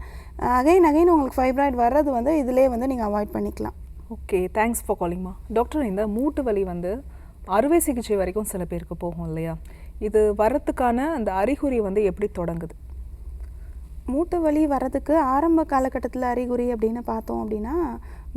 அகைன் உங்களுக்கு ஃபைப்ராய்டு வர்றது வந்து இதிலே வந்து நீங்கள் அவாய்ட் பண்ணிக்கலாம். ஓகே, தேங்க்ஸ் ஃபார் காலிங்மா. டாக்டர், இந்த மூட்டு வலி வந்து அறுவை சிகிச்சை வரைக்கும் சில பேருக்கு போகும் இல்லையா? இது வர்றதுக்கான அந்த அறிகுறி வந்து எப்படி தொடங்குது? மூட்டு வலி வர்றதுக்கு ஆரம்ப காலகட்டத்தில் அறிகுறி அப்படின்னு பார்த்தோம் அப்படின்னா,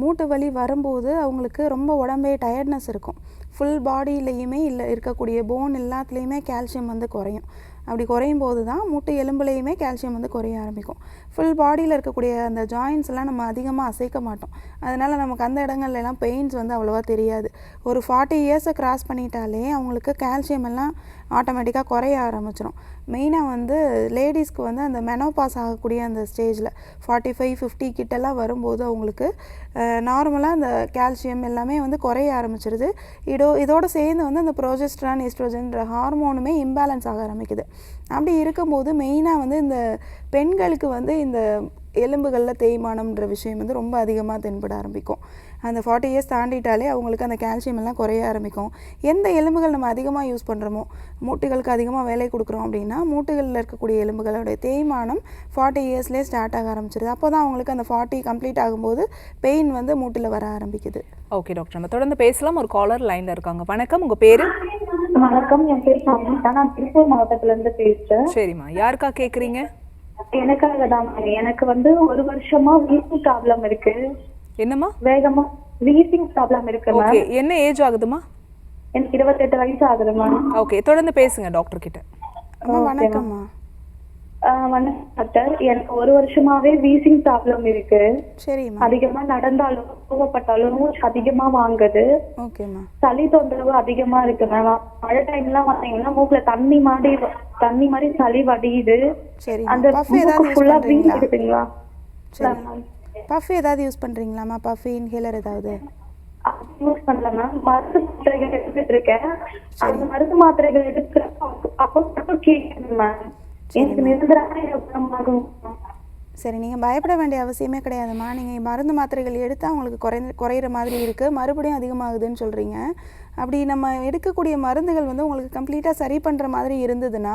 மூட்டு வலி வரும்போது அவங்களுக்கு ரொம்ப உடம்பே டயர்ட்னஸ் இருக்கும். ஃபுல் பாடியிலையுமே இருக்கக்கூடிய போன் எல்லாத்துலேயுமே கால்சியம் வந்து குறையும். அப்படி குறையும் போது தான் மூட்டு எலும்புலையுமே கால்சியம் வந்து குறைய ஆரம்பிக்கும். ஃபுல் பாடியில் இருக்கக்கூடிய அந்த ஜாயின்ஸ் எல்லாம் நம்ம அதிகமாக அசைக்க மாட்டோம். அதனால் நமக்கு அந்த இடங்கள்லாம் பெயின்ஸ் வந்து அவ்வளோவா தெரியாது. ஒரு 40 இயர்ஸை கிராஸ் பண்ணிட்டாலே அவங்களுக்கு கால்சியம் எல்லாம் ஆட்டோமேட்டிக்காக குறைய ஆரம்பிச்சிடும். மெயினாக வந்து லேடிஸ்க்கு வந்து அந்த மெனோபாஸ் ஆகக்கூடிய அந்த ஸ்டேஜில் 45-50 கிட்டலாம் வரும்போது அவங்களுக்கு நார்மலாக அந்த கால்சியம் எல்லாமே வந்து குறைய ஆரம்பிச்சிருது. இதோடு சேர்ந்து வந்து அந்த ப்ரோஜெஸ்ட்ரான் எஸ்ட்ரோஜன்ற ஹார்மோனுமே இம்பேலன்ஸ் ஆக ஆரம்பிக்குது. அப்படி இருக்கும்போது மெயினாக வந்து இந்த பெண்களுக்கு வந்து இந்த எலும்புகளில் தேய்மானம்ன்ற விஷயம் வந்து ரொம்ப அதிகமாக தென்பட ஆரம்பிக்கும். அந்த 40 இயர்ஸ் தாண்டிட்டாலே அவங்களுக்கு அந்த கால்சியம் எல்லாம் குறைய ஆரம்பிக்கும். எந்த எலும்புகள் நம்ம அதிகமாக யூஸ் பண்ணுறோமோ, மூட்டுகளுக்கு அதிகமாக வேலை கொடுக்குறோம் அப்படின்னா மூட்டுகளில் இருக்கக்கூடிய எலும்புகளுடைய தேய்மானம் 40 இயர்ஸ்லேயே ஸ்டார்ட் ஆக ஆரம்பிச்சிருது. அப்போ தான் அவங்களுக்கு அந்த 40 கம்ப்ளீட் ஆகும்போது பெயின் வந்து மூட்டில் வர ஆரம்பிக்குது. ஓகே டாக்டர், நம்ம தொடர்ந்து பேசலாம். ஒரு காலர் லைனில் இருக்காங்க. வணக்கம், உங்கள் பேர்? வணக்கம், என் பேர் சங்கீதா. நான் திருப்பூர் மாவட்டத்திலேருந்து பேசுகிறேன். சரிம்மா, யாருக்கா கேட்குறீங்க? எனக்காக தான். எனக்கு வந்து 1 வருஷமா வீசிங் ப்ராப்ளம் இருக்கு. என்னம்மா? வேகமா வீசிங் ப்ராப்ளம் இருக்கு. ஓகே, என்ன ஏஜ் ஆகுதுமா? எனக்கு 28 வயசு ஆகுதுமா. ஓகே, தொடர்ந்து பேசுங்க டாக்டர் கிட்ட. வணக்கம்மா. வணக்கம் டாக்டர். எனக்கு 1 வருஷமாவே வீசிங் ப்ராப்ளம் இருக்கு. சரிம்மா. அதிகமா நடந்தாலும் கோவப்பட்டாலும் மூச்சு அதிகமா வாங்குது. ஓகேம்மா. சளி தொந்தரவு அதிகமா இருக்கு மேம். மழை டைம்லாம் வந்தீங்கன்னா மூக்குல தண்ணி மாதிரி சளி வடியுது. சரி, அந்த மூக்கு ஃபுல்லா வீங்கி இருக்குங்களா? பஃப் ஏதாவது யூஸ் பண்ணுறீங்களாம்மா? பஃப் இன்ஹேலர் ஏதாவது? யூஸ் பண்ணல மேம். மருந்து மாத்திரைகள் எடுத்துட்டு இருக்கேன். அந்த மருந்து மாத்திரைகள் எடுக்கிறப்ப அப்போ மட்டும் கேட்குது மேம். எனக்கு நிரந்தரமாக குணமாகும். சரி, நீங்கள் பயப்பட வேண்டிய அவசியமே கிடையாதும்மா. நீங்கள் மருந்து மாத்திரைகள் எடுத்தால் உங்களுக்கு குறையிற மாதிரி இருக்குது, மறுபடியும் அதிகமாகுதுன்னு சொல்கிறீங்க. அப்படி நம்ம எடுக்கக்கூடிய மருந்துகள் வந்து உங்களுக்கு கம்ப்ளீட்டாக சரி பண்ணுற மாதிரி இருந்ததுன்னா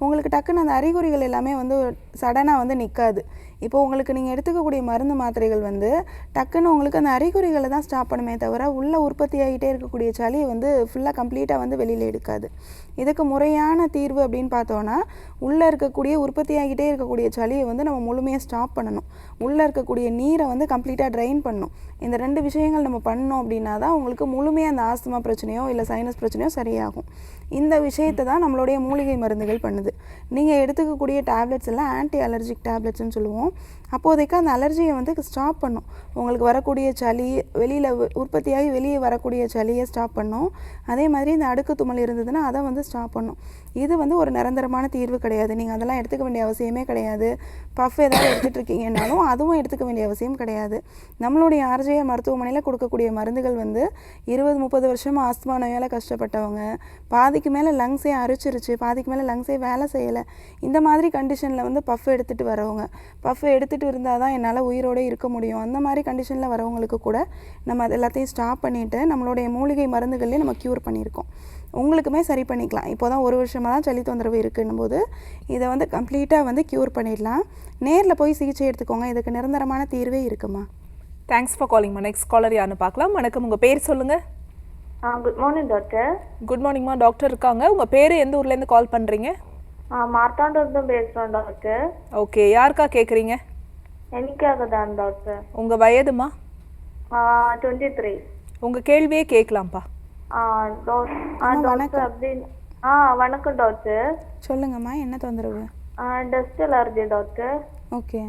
உங்களுக்கு டக்குன்னு அந்த அறிகுறிகள் எல்லாமே வந்து சடனாக வந்து நிற்காது. இப்போ உங்களுக்கு நீங்கள் எடுத்துக்கக்கூடிய மருந்து மாத்திரைகள் வந்து டக்குன்னு உங்களுக்கு அந்த அறிகுறிகளை தான் ஸ்டாப் பண்ணுமே தவிர உள்ள உற்பத்தி ஆகிட்டே இருக்கக்கூடிய சளியை வந்து ஃபுல்லாக கம்ப்ளீட்டாக வந்து வெளியில் எடுக்காது. இதுக்கு முறையான தீர்வு அப்படின்னு பார்த்தோன்னா உள்ளே இருக்கக்கூடிய உற்பத்தி ஆகிட்டே இருக்கக்கூடிய சளியை வந்து நம்ம முழுமையாக ஸ்டாப் பண்ணணும். உள்ளே இருக்கக்கூடிய நீரை வந்து கம்ப்ளீட்டாக ட்ரைன் பண்ணணும். இந்த 2 விஷயங்கள் நம்ம பண்ணோம் அப்படின்னா தான் உங்களுக்கு முழுமையாக அந்த ஆஸ்துமா பிரச்சனையோ இல்லை சைனஸ் பிரச்சனையோ சரியாகும். இந்த விஷயத்தை தான் நம்மளுடைய மூலிகை மருந்துகள் பண்ணுது. நீங்கள் எடுத்துக்கக்கூடிய டேப்லெட்ஸ் எல்லாம் ஆன்டி அலர்ஜிக் டேப்லெட்ஸ்னு சொல்லுவோம். அப்போதைக்கு அந்த அலர்ஜியை வந்து ஸ்டாப் பண்ணும். உங்களுக்கு வரக்கூடிய சளி வெளியில் உற்பத்தியாகி வெளியே வரக்கூடிய சளியை ஸ்டாப் பண்ணும். அதே மாதிரி இந்த அடுக்கு தும்மல் இருந்ததுன்னா அதை வந்து ஸ்டாப் பண்ணும். இது வந்து ஒரு நிரந்தரமான தீர்வு கிடையாது. நீங்கள் அதெல்லாம் எடுத்துக்க வேண்டிய அவசியமே கிடையாது. பஃப் ஏதாவது எடுத்துகிட்டு இருக்கீங்கன்னாலும் அதுவும் எடுத்துக்க வேண்டிய அவசியம் கிடையாது. நம்மளுடைய ஆர்ஜே மருத்துவமனையில் கொடுக்கக்கூடிய மருந்துகள் வந்து 20-30 வருஷமாக ஆஸ்துமா நோயால் கஷ்டப்பட்டவங்க, பாதிக்கு மேலே லங்ஸே அரிச்சிருச்சு, பாதிக்கு மேலே லங்ஸே வேலை செய்யலை, இந்த மாதிரி கண்டிஷனில் வந்து பஃப் எடுத்துகிட்டு வரவங்க, பஃப் எடுத்துகிட்டு இருந்தால் தான் என்னால் உயிரோடு இருக்க முடியும், அந்த மாதிரி கண்டிஷனில் வரவங்களுக்கு கூட நம்ம அது எல்லாத்தையும் ஸ்டாப் பண்ணிவிட்டு நம்மளுடைய மூலிகை மருந்துகளே நம்ம க்யூர் பண்ணியிருக்கோம். உங்களுக்குமே சரி பண்ணிக்கலாம். இப்போ தான் 1 வருஷமாக தான் சளி தொந்தரவு இருக்குன்னும் போது இதை வந்து கம்ப்ளீட்டாக வந்து க்யூர் பண்ணிடலாம். நேரில் போய் சிகிச்சை எடுத்துக்கோங்க. இதுக்கு நிரந்தரமான தீர்வே இருக்குமா. தேங்க்ஸ் ஃபார் காலிங்மா. நெக்ஸ்ட் காலர் யாருன்னு பார்க்கலாம். வணக்கம், உங்கள் பேர் சொல்லுங்கள். Good morning doctor. குட் மார்னிங்மா. டாக்டர் இருக்காங்க. உங்கள் பேர் எந்த ஊர்லேருந்து கால் பண்ணுறீங்க? மார்த்தாண்டூர்தான் பேசுகிறோம் டாக்டர். ஓகே, யாருக்கா கேட்குறீங்க? எனக்காக தான் டாக்டர். உங்கள் வயதுமா? 23. உங்கள் கேள்வியே கேட்கலாம்ப்பா. டாக்டர் அப்படின்னு வணக்கம் டாக்டர். சொல்லுங்கம்மா, என்ன தொந்தரவு? Dust allergy doctor. ஓகே,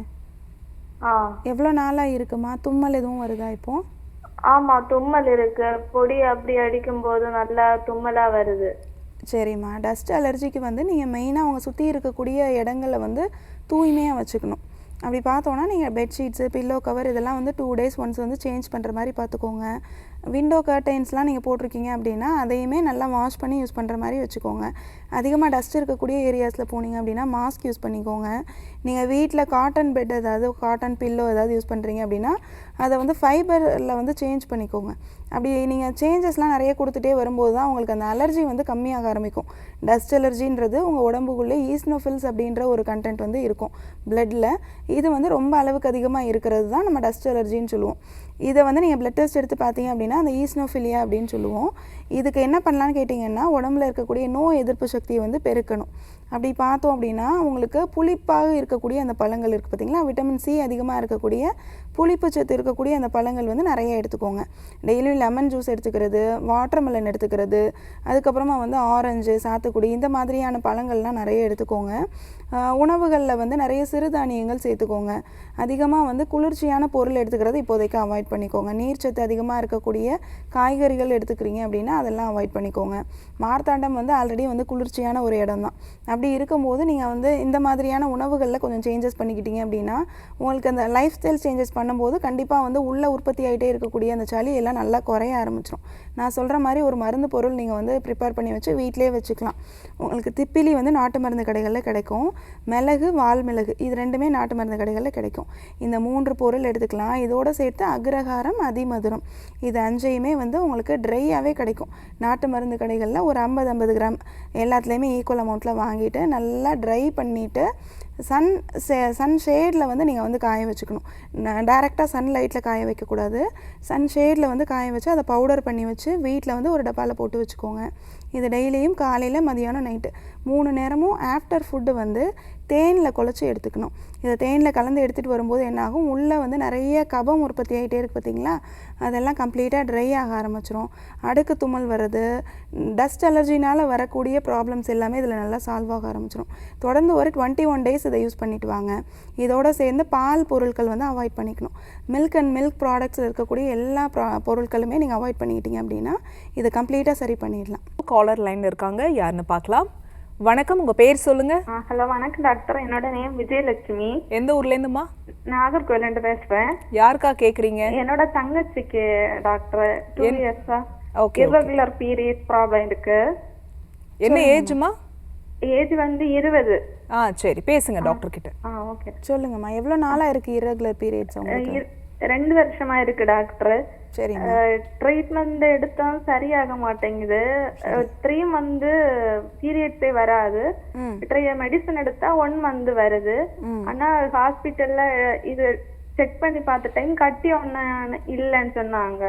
எவ்வளோ நாளாக இருக்குமா? தும்மல் எதுவும் வருதா இப்போ? ஆமாம், தும்மல் இருக்கு. பொடி அப்படி அடிக்கும்போது நல்லா தும்மலாக வருது. சரிம்மா, டஸ்ட் அலர்ஜிக்கு வந்து நீங்கள் மெயினாக அவங்க சுற்றி இருக்கக்கூடிய இடங்களை வந்து தூய்மையாக வச்சுக்கணும். அப்படி பார்த்தோன்னா நீங்கள் பெட்ஷீட்ஸு, பில்லோ கவர் இதெல்லாம் வந்து 2 days ஒன்ஸ் வந்து சேஞ்ச் பண்ணுற மாதிரி பார்த்துக்கோங்க. விண்டோ கர்டைன்ஸ்லாம் நீங்கள் போட்டிருக்கீங்க அப்படின்னா அதையுமே நல்லா வாஷ் பண்ணி யூஸ் பண்ணுற மாதிரி வச்சுக்கோங்க. அதிகமாக டஸ்ட் இருக்கக்கூடிய ஏரியாஸில் போனீங்க அப்படின்னா மாஸ்க் யூஸ் பண்ணிக்கோங்க. நீங்கள் வீட்டில் காட்டன் பெட் ஏதாவது, காட்டன் பில்லோ ஏதாவது யூஸ் பண்ணுறீங்க அப்படின்னா அதை வந்து ஃபைபரில் வந்து சேஞ்ச் பண்ணிக்கோங்க. அப்படி நீங்கள் சேஞ்சஸ்லாம் நிறைய கொடுத்துட்டே வரும்போது தான் உங்களுக்கு அந்த அலர்ஜி வந்து கம்மியாக ஆரம்பிக்கும். டஸ்ட் அலர்ஜின்றது உங்கள் உடம்புக்குள்ளே ஈஸ்னோஃபில்ஸ் அப்படின்ற ஒரு கண்டென்ட் வந்து இருக்கும் பிளட்டில். இது வந்து ரொம்ப அளவுக்கு அதிகமாக இருக்கிறது தான் நம்ம டஸ்ட் அலர்ஜின்னு சொல்லுவோம். இதை வந்து நீங்கள் பிளட் டெஸ்ட் எடுத்து பார்த்தீங்க அப்படின்னா அந்த ஈஸ்னோஃபிலியா அப்படின்னு சொல்லுவோம். இதுக்கு என்ன பண்ணலான்னு கேட்டிங்கன்னா உடம்புல இருக்கக்கூடிய நோய் எதிர்ப்பு சக்தியை வந்து பெருக்கணும். அப்படி பார்த்தோம் அப்படின்னா உங்களுக்கு புளிப்பாக இருக்கக்கூடிய அந்த பழங்கள் இருக்குது பார்த்தீங்களா, விட்டமின் சி அதிகமாக இருக்கக்கூடிய புளிப்பு சத்து இருக்கக்கூடிய அந்த பழங்கள் வந்து நிறைய எடுத்துக்கோங்க. டெய்லியும் லெமன் ஜூஸ் எடுத்துக்கிறது, வாட்டர்மெலன் எடுத்துக்கிறது, அதுக்கப்புறமா வந்து ஆரஞ்சு, சாத்துக்குடி இந்த மாதிரியான பழங்கள்லாம் நிறைய எடுத்துக்கோங்க. உணவுகளில் வந்து நிறைய சிறுதானியங்கள் சேர்த்துக்கோங்க. அதிகமாக வந்து குளிர்ச்சியான பொருள் எடுத்துக்கிறது இப்போதைக்கு அவாய்ட் பண்ணிக்கோங்க. நீர்ச்சத்து அதிகமாக இருக்கக்கூடிய காய்கறிகள் எடுத்துக்கிறீங்க அப்படின்னா அதெல்லாம் அவாய்ட் பண்ணிக்கோங்க. மார்த்தாண்டம் வந்து ஆல்ரெடி வந்து குளிர்ச்சியான ஒரு இடம் தான். அப்படி இருக்கும்போது நீங்கள் வந்து இந்த மாதிரியான உணவுகளில் கொஞ்சம் சேஞ்சஸ் பண்ணிக்கிட்டீங்க அப்படின்னா உங்களுக்கு அந்த லைஃப் ஸ்டைல் சேஞ்சஸ் பண்ணும்போது கண்டிப்பாக வந்து உள்ள உற்பத்தி ஆகிட்டே இருக்கக்கூடிய அந்த சளி எல்லாம் நல்லா குறைய ஆரம்பிச்சிடும். நான் சொல்கிற மாதிரி ஒரு மருந்து பொருள் நீங்கள் வந்து ப்ரிப்பேர் பண்ணி வச்சு வீட்டிலே வச்சுக்கலாம். உங்களுக்கு திப்பிலி வந்து நாட்டு மருந்து கடைகளில் கிடைக்கும். மிளகு, வால்மிளகு இது 2மே நாட்டு மருந்து கடைகளில் கிடைக்கும். இந்த 3 பொருள் எடுத்துக்கலாம். இதோடு சேர்த்து அக்ரஹாரம், அதிமதுரம் இது 5யுமே வந்து உங்களுக்கு ட்ரையாகவே கிடைக்கும். நாட்டு மருந்து கடைகளில் ஒரு 50-50 கிராம் எல்லாத்துலேயுமே ஈக்குவல் அமௌண்ட்டில் வாங்கிட்டு நல்லா ட்ரை பண்ணிவிட்டு சன் ஷேடில் வந்து நீங்கள் வந்து காய வச்சுக்கணும். டைரெக்டாக சன்லைட்டில் காய வைக்கக்கூடாது. சன் ஷேடில் வந்து காய வச்சு அதை பவுடர் பண்ணி வச்சு வீட்டில் வந்து ஒரு டப்பாவில் போட்டு வச்சுக்கோங்க. இது டெய்லியும் காலையில், மதியானம், நைட்டு 3 நேரமும் ஆஃப்டர் ஃபுட்டு வந்து தேனில் குழச்சி எடுத்துக்கணும். இதை தேனில் கலந்து எடுத்துகிட்டு வரும்போது என்னாகும், உள்ளே வந்து நிறைய கபம் உற்பத்தி ஆகிட்டே இருக்குது பார்த்தீங்களா, அதெல்லாம் கம்ப்ளீட்டாக ட்ரை ஆக ஆரம்பிச்சிடும். அடுக்கு தும்மல் வருது, டஸ்ட் அலர்ஜினால் வரக்கூடிய ப்ராப்ளம்ஸ் எல்லாமே இதில் நல்லா சால்வ் ஆக ஆரம்பிச்சிடும். தொடர்ந்து ஒரு 21 days இதை யூஸ் பண்ணிட்டு வாங்க. இதோடு சேர்ந்து பால் பொருட்கள் வந்து அவாய்ட் பண்ணிக்கணும். மில்க் அண்ட் மில்க் ப்ராடக்ட்ஸில் இருக்கக்கூடிய எல்லா பொருட்களுமே நீங்கள் அவாய்ட் பண்ணிக்கிட்டீங்க அப்படின்னா இதை கம்ப்ளீட்டாக சரி பண்ணிடலாம். காலர் லைனில் இருக்காங்க, யாருன்னு பார்க்கலாம். வணக்கம், உங்கள் பேர் சொல்லுங்கள். ஹலோ, வணக்கம் டாக்டர். என்னோட நேம் விஜயலட்சுமி. எந்த ஊர்லேருந்துமா? நாகர்கோவிலேருந்து பேசுறேன். யாருக்கா கேக்குறீங்க? என்னோட தங்கச்சிக்கு டாக்டர் 2 இயர்ஸா ஓகே irregular period ப்ராப்ளம் இருக்கு. என்ன ஏஜ்மா? ஏஜ் வந்து 20. சரி பேசுங்க டாக்டர் கிட்ட. ஓகே. சொல்லுங்கம்மா, எவ்வளோ நாளாக இருக்குது irregular periods உங்களுக்கு? 2 வருஷமா இருக்கு டாக்டர். சரிம்மா. ட்ரீட்மெண்ட் எடுத்தாலும் சரியாக மாட்டேங்குது. 3 மந்த் பீரியட்ஸே வராது. மெடிசன் எடுத்தா 1 மந்த் வருது. ஆனா ஹாஸ்பிட்டல்ல இது செக் பண்ணி பார்த்த டைம் கட்டி ஒண்ணு இல்லைன்னு சொன்னாங்க.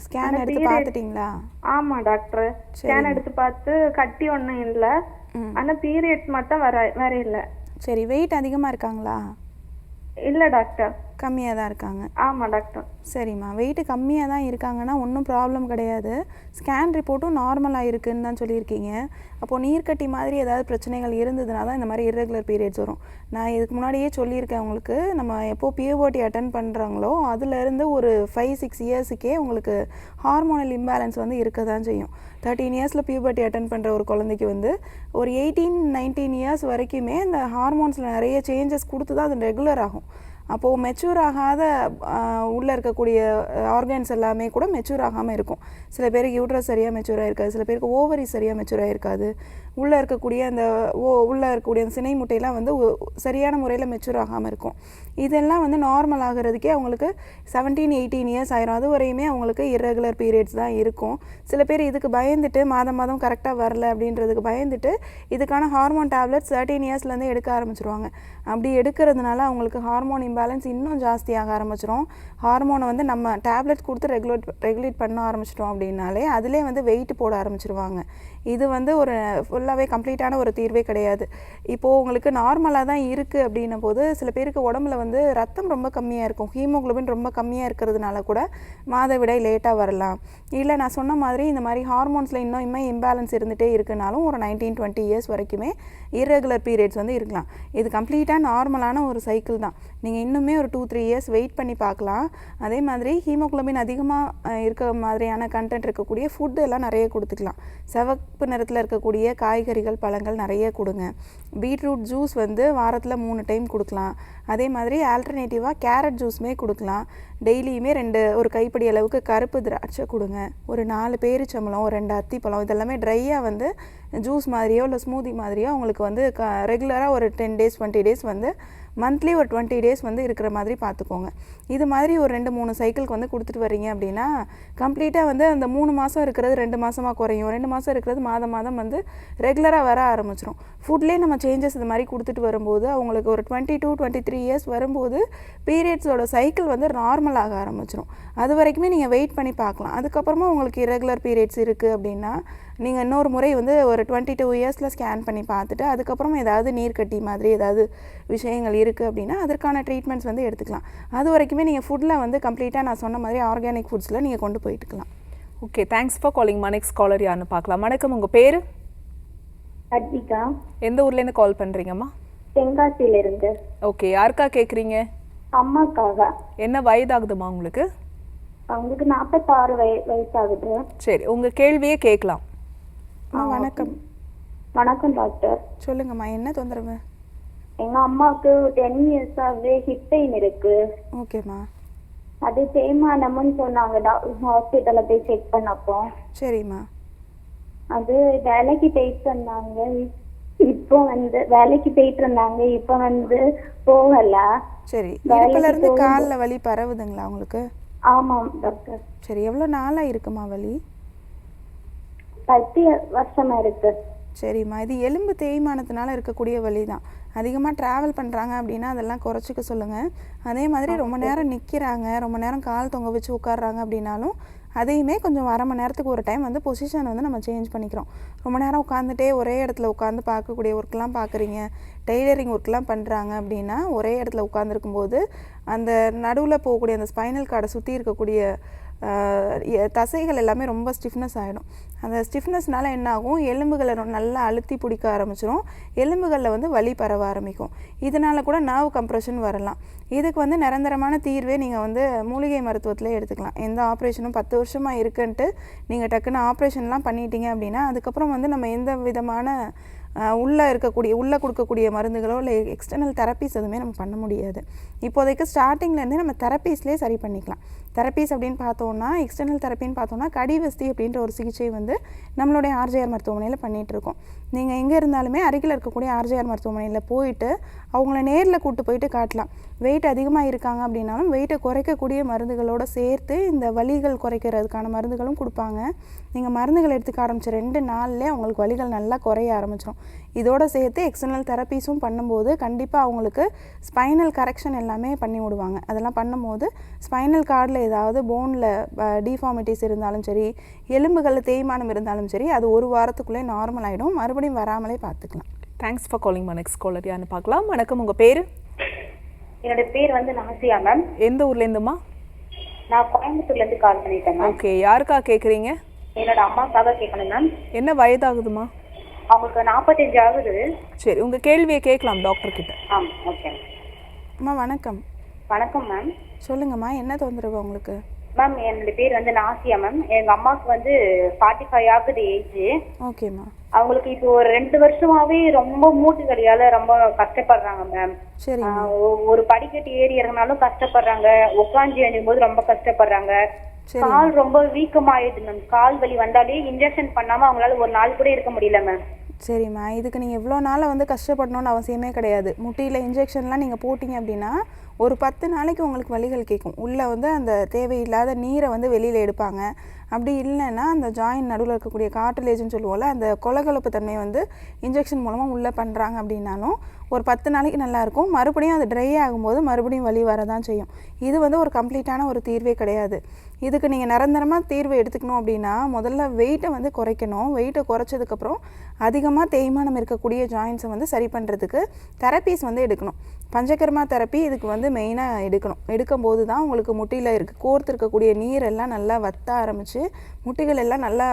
ஸ்கேன் எடுத்து பார்த்துட்டீங்களா? ஆமா டாக்டர், ஸ்கேன் எடுத்து பார்த்து கட்டி ஒண்ணும் இல்ல. ஆனா பீரியட்ஸ் மட்டும் வர இல்ல. சரி, வெயிட் அதிகமாக இருக்காங்களா? இல்ல டாக்டர், கம்மியாக தான் இருக்காங்க. ஆமா டாக்டர். சரிம்மா, வெயிட்டு கம்மியாக தான் இருக்காங்கன்னா ஒன்றும் ப்ராப்ளம் கிடையாது. ஸ்கேன் ரிப்போர்ட்டும் நார்மலாக இருக்குதுன்னு தான் சொல்லியிருக்கீங்க. அப்போது நீர்க்கட்டி மாதிரி ஏதாவது பிரச்சனைகள் இருந்ததுனால தான் இந்த மாதிரி irregular periods வரும். நான் இதுக்கு முன்னாடியே சொல்லியிருக்கேன் உங்களுக்கு, நம்ம எப்போது பியூபர்ட்டி அட்டன் பண்ணுறாங்களோ அதுலேருந்து ஒரு 5-6 இயர்ஸுக்கே உங்களுக்கு ஹார்மோனல் இம்பேலன்ஸ் வந்து இருக்க தான் செய்யும். 13 இயர்ஸில் பியூபர்ட்டி அட்டன் பண்ணுற ஒரு குழந்தைக்கு வந்து ஒரு 18-19 இயர்ஸ் வரைக்குமே இந்த ஹார்மோன்ஸில் நிறைய சேஞ்சஸ் கொடுத்து தான் அது ரெகுலர் ஆகும். அப்போது மெச்சூர் ஆகாத உள்ளே இருக்கக்கூடிய ஆர்கன்ஸ் எல்லாமே கூட மெச்சூர் ஆகாமல் இருக்கும். சில பேருக்கு யூட்ரஸ் சரியாக மெச்சூராக இருக்காது, சில பேருக்கு ஓவரி சரியாக மெச்சூராக இருக்காது. உள்ளே இருக்கக்கூடிய அந்த உள்ளே இருக்கக்கூடிய அந்த சினை முட்டையெல்லாம் வந்து சரியான முறையில் மெச்சூர் ஆகாமல் இருக்கும். இதெல்லாம் வந்து நார்மல் ஆகிறதுக்கே அவங்களுக்கு 17-18 இயர்ஸ் ஆயிரும். அது வரையுமே அவங்களுக்கு irregular periods தான் இருக்கும். சில பேர் இதுக்கு பயந்துட்டு மாதம் கரெக்டாக வரல அப்படின்றதுக்கு பயந்துட்டு இதுக்கான ஹார்மோன் டேப்லெட்ஸ் 13 இயர்ஸ்லேருந்து எடுக்க ஆரம்பிச்சிருவாங்க. அப்படி எடுக்கிறதுனால அவங்களுக்கு ஹார்மோன் இம்பேலன்ஸ் இன்னும் ஜாஸ்தியாக ஆரம்பிச்சிடும். ஹார்மோனை வந்து நம்ம டேப்லெட்ஸ் கொடுத்து ரெகுலேட் பண்ண ஆரம்பிச்சிட்டோம் அப்படின்னாலே அதிலே வந்து வெயிட் போட ஆரம்பிச்சிருவாங்க. இது வந்து ஒரு ஃபுல்லாகவே கம்ப்ளீட்டான ஒரு தீர்வே கிடையாது. இப்போது உங்களுக்கு நார்மலாக தான் இருக்குது அப்படின்னும் போது சில பேருக்கு உடம்புல வந்து ரத்தம் ரொம்ப கம்மியாக இருக்கும், ஹீமோகுளோபின் ரொம்ப கம்மியாக இருக்கிறதுனால கூட மாதவிடாய் லேட்டாக வரலாம். இல்லை நான் சொன்ன மாதிரி இந்த மாதிரி ஹார்மோன்ஸில் இன்னும் இம்பேலன்ஸ் இருந்துகிட்டே இருக்குனாலும் ஒரு 19-20 இயர்ஸ் வரைக்குமே irregular periods வந்து இருக்கலாம். இது கம்ப்ளீட்டாக நார்மலான ஒரு சைக்கிள் தான். நீங்கள் இன்னுமே ஒரு 2-3 இயர்ஸ் வெயிட் பண்ணி பார்க்கலாம். அதே மாதிரி ஹீமோகுளோபின் அதிகமாக இருக்க மாதிரியான கண்டென்ட் இருக்கக்கூடிய ஃபுட்டு எல்லாம் நிறைய கொடுத்துக்கலாம். சிவப்பு நிறத்தில் இருக்கக்கூடிய காய்கறிகள் பழங்கள் நிறைய கொடுங்க. பீட்ரூட் ஜூஸ் வந்து வாரத்தில் 3 டைம் கொடுக்கலாம். அதே மாதிரி ஆல்டர்னேட்டிவாக கேரட் ஜூஸுமே கொடுக்கலாம். டெய்லியுமே ஒரு கைப்பிடி அளவுக்கு கருப்பு திராட்சை கொடுங்க. ஒரு 4 பேரிச்சம்பழம், ஒரு 2 அத்திப்பழம், இதெல்லாமே ட்ரையாக வந்து ஜூஸ் மாதிரியோ இல்லை ஸ்மூதி மாதிரியோ உங்களுக்கு வந்து ரெகுலராக ஒரு 10 days 20 days வந்து மந்த்லி ஒரு 20 days வந்து இருக்கிற மாதிரி பார்த்துக்கோங்க. இது மாதிரி ஒரு 2-3 சைக்கிளுக்கு வந்து கொடுத்துட்டு வர்றீங்க அப்படின்னா கம்ப்ளீட்டாக வந்து அந்த 3 மாதம் இருக்கிறது 2 மாதமாக குறையும், 2 மாதம் இருக்கிறது மாதம் வந்து ரெகுலராக வர ஆரம்பிச்சிடும். ஃபுட்லேயே நம்ம சேஞ்சஸ் இது மாதிரி கொடுத்துட்டு வரும்போது அவங்களுக்கு ஒரு 22-23 இயர்ஸ் வரும்போது பீரியட்ஸோட சைக்கிள் வந்து நார்மல் ஆக ஆரம்பிச்சிடும். அது வரைக்குமே நீங்கள் வெயிட் பண்ணி பார்க்கலாம். அதுக்கப்புறமா உங்களுக்கு irregular periods இருக்குது அப்படின்னா நீங்கள் இன்னொரு முறை வந்து ஒரு 22 இயர்ஸில் ஸ்கேன் பண்ணி பார்த்துட்டு அதுக்கப்புறமா ஏதாவது நீர்க்கட்டி மாதிரி ஏதாவது விஷயங்கள் இருக்குது அப்படின்னா அதற்கான ட்ரீட்மெண்ட்ஸ் வந்து எடுத்துக்கலாம். அது வரைக்குமே நீங்கள் ஃபுட்டில் வந்து கம்ப்ளீட்டாக நான் சொன்ன மாதிரி ஆர்கானிக் ஃபுட்ஸில் நீங்கள் கொண்டு போயிட்டுக்கலாம். ஓகே, தேங்க்ஸ் ஃபார் காலிங்மா. நெக்ஸ்ட் காலர் யாருன்னு பார்க்கலாம். வணக்கம், உங்கள் பேர்? அத்விகா. எந்த ஊர்லேருந்து கால் பண்ணுறீங்கம்மா? தென்காசியிலிருந்து. ஓகே, யாருக்கா கேட்குறீங்க? அம்மாக்காக. என்ன வயதாகுதுமா உங்களுக்கு? அவங்களுக்கு 46 வயசாகுது. சரி, உங்கள் கேள்வியே கேட்கலாம். வணக்கம். வணக்கம் டாக்டர். சொல்லுங்கம்மா, என்ன தொந்தரவு? எங்க அம்மாவுக்கு 10 இயர்ஸாவே ஹிப் பெயின் இருக்கு. ஓகேம்மா. அது தேய்மானம்னு சொன்னாங்க ஹாஸ்பிட்டல்ல போய் செக் பண்ணப்போ. சரிம்மா. அது வேலைக்கு போயிட்டு இருந்தாங்க, இப்போ வந்து வேலைக்கு போயிட்டு இருந்தாங்க, இப்போ வந்து போகல. சரி, இடுப்புல இருந்து காலில் வலி பரவுதுங்களா உங்களுக்கு? ஆமாம் டாக்டர். சரி, எவ்வளோ நாளாக இருக்குமா வலி? 10 வருஷமா இருக்கு. சரிம்மா, இது எலும்பு தேய்மானத்தினால இருக்கக்கூடிய வலி தான். அதிகமாக ட்ராவல் பண்ணுறாங்க அப்படின்னா அதெல்லாம் குறைச்சிக்க சொல்லுங்கள். அதே மாதிரி ரொம்ப நேரம் நிற்கிறாங்க, ரொம்ப நேரம் கால் தொங்க வச்சு உட்காடுறாங்க அப்படின்னாலும் அதையுமே கொஞ்சம் 1/2 மணி நேரத்துக்கு ஒரு டைம் வந்து பொசிஷன் வந்து நம்ம சேஞ்ச் பண்ணிக்கிறோம். ரொம்ப நேரம் உட்காந்துட்டே ஒரே இடத்துல உட்காந்து பார்க்கக்கூடிய ஒர்க்லாம் பார்க்குறீங்க, டெய்லரிங் ஒர்க்லாம் பண்ணுறாங்க அப்படின்னா ஒரே இடத்துல உட்காந்துருக்கும்போது அந்த நடுவில் போகக்கூடிய அந்த ஸ்பைனல் கார்டை சுற்றி இருக்கக்கூடிய தசைகள் எல்லாமே ரொம்ப ஸ்டிஃப்னஸ் ஆகிடும். அந்த ஸ்டிஃப்னஸ்னால என்ன ஆகும், எலும்புகளை நல்லா அழுத்தி பிடிக்க ஆரம்பிச்சிடும், எலும்புகளில் வந்து வலி பரவ ஆரம்பிக்கும். இதனால் கூட நர்வ் கம்ப்ரெஷன் வரலாம். இதுக்கு வந்து நிரந்தரமான தீர்வே நீங்கள் வந்து மூலிகை மருத்துவத்திலே எடுத்துக்கலாம். எந்த ஆப்ரேஷனும் 10 வருஷமாக இருக்குன்ட்டு நீங்கள் டக்குன்னு ஆப்ரேஷன்லாம் பண்ணிட்டீங்க அப்படின்னா அதுக்கப்புறம் வந்து நம்ம எந்த விதமான உள்ளே கொடுக்கக்கூடிய மருந்துகளோ இல்லை எக்ஸ்டர்னல் தெரப்பீஸ் எதுவுமே நம்ம பண்ண முடியாது. இப்போதைக்கு ஸ்டார்டிங்லேருந்தே நம்ம தெரப்பீஸ்லேயே சரி பண்ணிக்கலாம். தெரப்பீஸ் அப்படின்னு பார்த்தோன்னா, எக்ஸ்டர்னல் தெரப்பின்னு பார்த்தோன்னா கடிவஸ்தி அப்படின்ற ஒரு சிகிச்சை வந்து நம்மளுடைய ஆர்ஜிஆர் மருத்துவமனையில் பண்ணிகிட்ருக்கோம். நீங்கள் எங்கே இருந்தாலுமே அருகில் இருக்கக்கூடிய ஆர்ஜிஆர் மருத்துவமனையில் போயிட்டு அவங்கள நேரில் கூப்பிட்டு போயிட்டு காட்டலாம். வெயிட் அதிகமாக இருக்காங்க அப்படின்னாலும் வெயிட்டை குறைக்கக்கூடிய மருந்துகளோடு சேர்த்து இந்த வலிகள் குறைக்கிறதுக்கான மருந்துகளும் கொடுப்பாங்க. நீங்கள் மருந்துகள் எடுத்துக்க ஆரம்பித்த 2 நாள்லேயே அவங்களுக்கு வலிகள் நல்லா குறைய ஆரம்பிச்சிடும். இதோடு சேர்த்து எக்ஸ்டர்னல் தெரப்பீஸும் பண்ணும்போது கண்டிப்பாக அவங்களுக்கு ஸ்பைனல் கரெக்ஷன் எல்லாமே பண்ணி விடுவாங்க. அதெல்லாம் பண்ணும்போது ஸ்பைனல் கார்டில் ஏதாவது போனில் டிஃபார்மிட்டிஸ் இருந்தாலும் சரி, எலும்புகளில் தேய்மானம் இருந்தாலும் சரி, அது 1 வாரத்துக்குள்ளே நார்மல் ஆகிடும். மறுபடியும் வராமலே பார்த்துக்கலாம். Thanks for calling. Next caller யாருன்னு பார்க்கலாம். வணக்கம், உங்கள் பேர்? என்னோட பேர் வந்து நாசியா மேம். எந்த ஊர்லேருந்துமா? நான் கோயம்புத்தூர்லேருந்து கால் பண்ணிட்டேன் மேம். ஓகே, யாருக்கா கேட்குறீங்க? என்னோட அம்மாக்காக கேட்கணும் மேம். என்ன வயதாகுதுமா? அவங்களுக்கு 45 ஆகுது. சரி, உங்கள் கேள்வியை கேட்கலாம் டாக்டர் கிட்ட. ஓகே அம்மா வணக்கம். வணக்கம் மேம். சொல்லுங்கம்மா, என்ன தொந்தரவு உங்களுக்கு? மேம் என்னோட பேர் வந்து நாசியா மேம். எங்கள் அம்மாவுக்கு வந்து 45 ஆகுது ஏஜ். ஓகேம்மா. அவங்களுக்கு இப்போ ஒரு 2 வருஷமாவே ரொம்ப மூட்டு வலியால ரொம்ப கஷ்டப்படுறாங்க மேம். சரி. ஒரு படிக்கட்டு ஏறி இறங்கினாலும் கஷ்டப்படுறாங்க, உட்காந்து எழுந்தும் போது ரொம்ப கஷ்டப்படுறாங்க. கால் ரொம்ப வீக்கமாயிடுது மேம். கால் வலி வந்தாலே இன்ஜெக்ஷன் பண்ணாம அவங்களால ஒரு நாள் கூட இருக்க முடியல மேம். சரிம்மா, இதுக்கு நீங்கள் இவ்வளோ நாளாக வந்து கஷ்டப்படணும்னு அவசியமே கிடையாது. முட்டியில் இன்ஜெக்ஷன்லாம் நீங்கள் போட்டிங்க அப்படின்னா ஒரு 10 நாளைக்கு உங்களுக்கு வலிகள் கேட்கும். உள்ளே வந்து அந்த தேவையில்லாத நீரை வந்து வெளியில் எடுப்பாங்க. அப்படி இல்லைன்னா அந்த ஜாயின் நடுவில் இருக்கக்கூடிய கார்ட்லேஜ்னு சொல்லுவோம்ல, அந்த கொலகொலப்பு தன்மையை வந்து இன்ஜெக்ஷன் மூலமாக உள்ளே பண்ணுறாங்க அப்படின்னாலும் ஒரு 10 நாளைக்கு நல்லாயிருக்கும். மறுபடியும் அது ட்ரை ஆகும்போது மறுபடியும் வலி வரதான் செய்யும். இது வந்து ஒரு கம்ப்ளீட்டான ஒரு தீர்வே கிடையாது. இதுக்கு நீங்கள் நிரந்தரமாக தீர்வு எடுத்துக்கணும் அப்படின்னா முதல்ல வெயிட்டை வந்து குறைக்கணும். வெயிட்டை குறைச்சதுக்கப்புறம் அதிகமாக தேய்மானம் இருக்கக்கூடிய ஜாயின்ஸை வந்து சரி பண்ணுறதுக்கு தெரப்பீஸ் வந்து எடுக்கணும். பஞ்சகர்மா தெரப்பி இதுக்கு வந்து மெயினாக எடுக்கணும். எடுக்கும்போது தான் உங்களுக்கு முட்டியில் கோர்த்து இருக்கக்கூடிய நீரெல்லாம் நல்லா வத்த ஆரம்பித்து முட்டிகள் எல்லாம் நல்லா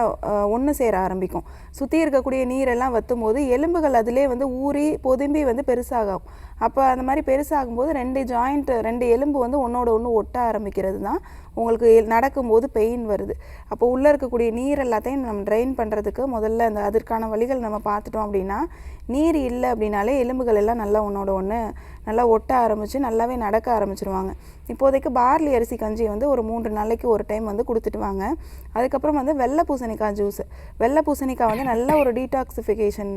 ஒன்று சேர ஆரம்பிக்கும். சுற்றி இருக்கக்கூடிய நீரெல்லாம் வற்றும் போது எலும்புகள் அதிலே வந்து ஊறி பொதும்பி வந்து பெருசாகும். அப்போ அந்த மாதிரி பெருசாகும்போது 2 எலும்பு வந்து ஒன்றோட ஒன்று ஒட்ட ஆரம்பிக்கிறது தான் உங்களுக்கு நடக்கும்போது பெயின் வருது. அப்போ உள்ளே இருக்கக்கூடிய நீர் எல்லாத்தையும் நம்ம ட்ரைன் பண்ணுறதுக்கு முதல்ல அதற்கான வழிகள் நம்ம பார்த்துட்டோம் அப்படின்னா, நீர் இல்லை அப்படின்னாலே எலும்புகள் எல்லாம் நல்லா ஒன்றோட ஒன்று நல்லா ஒட்ட ஆரம்பித்து நல்லாவே நடக்க ஆரம்பிச்சிருவாங்க. இப்போதைக்கு பார்லி அரிசி கஞ்சி வந்து ஒரு 3 நாளைக்கு ஒரு டைம் வந்து கொடுத்துட்டு வாங்க. அதுக்கப்புறம் வந்து வெள்ளை பூசணிக்காய் ஜூஸ். வெள்ளை பூசணிக்காய் வந்து நல்ல ஒரு டீடாக்சிஃபிகேஷன்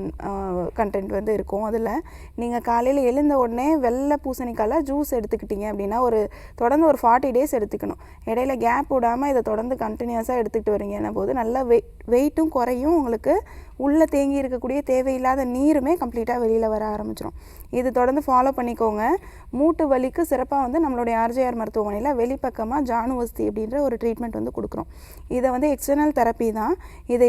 கண்டென்ட் வந்து இருக்கும். அதில் நீங்கள் காலையில் எழுந்த உடனே வெள்ளை பூசணிக்காயில் ஜூஸ் எடுத்துக்கிட்டீங்க அப்படின்னா தொடர்ந்து ஒரு 40 டேஸ் எடுத்துக்கணும். இடையில கேப் விடாமல் இதை தொடர்ந்து கண்டினியூஸாக எடுத்துக்கிட்டு வரீங்கன்னா போது நல்லா வெயிட்டும் குறையும். உங்களுக்கு உள்ளே தேங்கி இருக்கக்கூடிய தேவையில்லாத நீருமே கம்ப்ளீட்டாக வெளியில் வர ஆரம்பிச்சிடும். இது தொடர்ந்து ஃபாலோ பண்ணிக்கோங்க. மூட்டு வலிக்கு சிறப்பாக வந்து நம்மளுடைய ஆர்ஜிஆர் மருத்துவமனையில் வெளிப்பக்கமாக ஜானுவஸ்தி அப்படின்ற ஒரு ட்ரீட்மெண்ட் வந்து கொடுக்குறோம். இதை வந்து எக்ஸ்டர்னல் தெரப்பி தான். இதை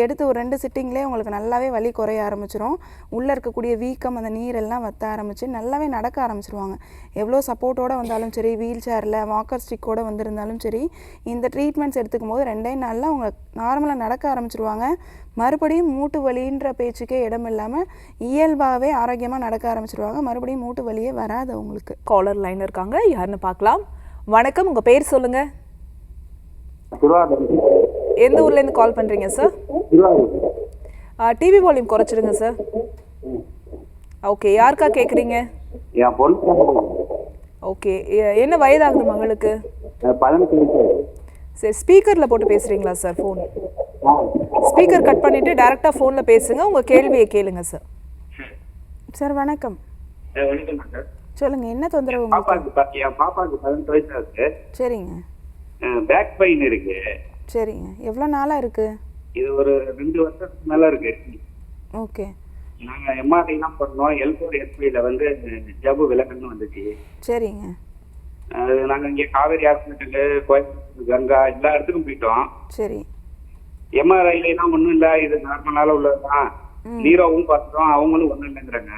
எடுத்து ஒரு 2 சிட்டிங்லேயே உங்களுக்கு நல்லாவே வலி குறைய ஆரம்பிச்சிடும். உள்ளே இருக்கக்கூடிய வீக்கம் அந்த நீரெல்லாம் வத்த ஆரம்பித்து நல்லாவே நடக்க ஆரம்பிச்சிருவாங்க. எவ்வளோ சப்போர்ட்டோடு வந்தாலும் சரி, வீல் சேரில் வாக்கர் ஸ்டிக்கோடு வந்திருந்தாலும் சரி, இந்த ட்ரீட்மெண்ட்ஸ் எடுத்துக்கும் போது 2 நாளில் அவங்க நார்மலாக நடக்க ஆரம்பிச்சிருவாங்க. மறுபடியும் மூட்டு வலின்ற பேச்சுக்கே இடம் இல்லாமல் இயல்பாகவே ஆரோக்கியமாக நடக்க ஆரம்பிச்சிருவாங்க. மறுபடியும் மூட்டு வலியே வராது அவங்களுக்கு. காலர் லைன் இருக்காங்க, யாருன்னு பார்க்கலாம். வணக்கம், உங்கள் பேர் சொல்லுங்கள். எந்த ஊர்லேருந்து கால் பண்ணுறீங்க சார்? டிவி வால்யூம் குறைச்சிடுங்க சார். ஓகே, யாருக்கா கேட்குறீங்க? ஓகே, என்ன வயதாகுது மகளுக்கு? சரி, ஸ்பீக்கரில் போட்டு பேசுகிறீங்களா சார்? ஃபோன் ஸ்பீக்கர் கட் பண்ணிவிட்டு டேரெக்டாக ஃபோனில் பேசுங்க. உங்கள் கேள்வியை கேளுங்க சார். சார் வணக்கம். வணக்கம். சொல்லுங்க, என்ன தொந்தரவு உங்களுக்கு? பாப்பாக்கு 18 வயசு ஆகுது. சரிங்க. பேக் பெயின் இருக்கு. சரிங்க. எவ்வளோ நாளாக இருக்கு? இது ஒரு 2 வருஷத்துக்கு மேல இருக்கு. ஓகே. நாங்க எம்ஆர்ஐ தான் பண்ணோம். L4-S5ல வந்து ஜவ்வு விலகல்னு வந்துச்சு. சரிங்க. நாங்க இங்க காவேரி ஹாஸ்பிட்டலு, கோயம்புத்தூர், கங்கா எல்லா இடத்துக்கும் போயிட்டோம். சரி. எம்ஆர்ஐலாம் ஒன்றும் இல்லை, இது நார்மலால உள்ளதுதான். நீரோவும் பார்த்தோம், அவங்களும் ஒன்றும் இல்லைங்கிறாங்க.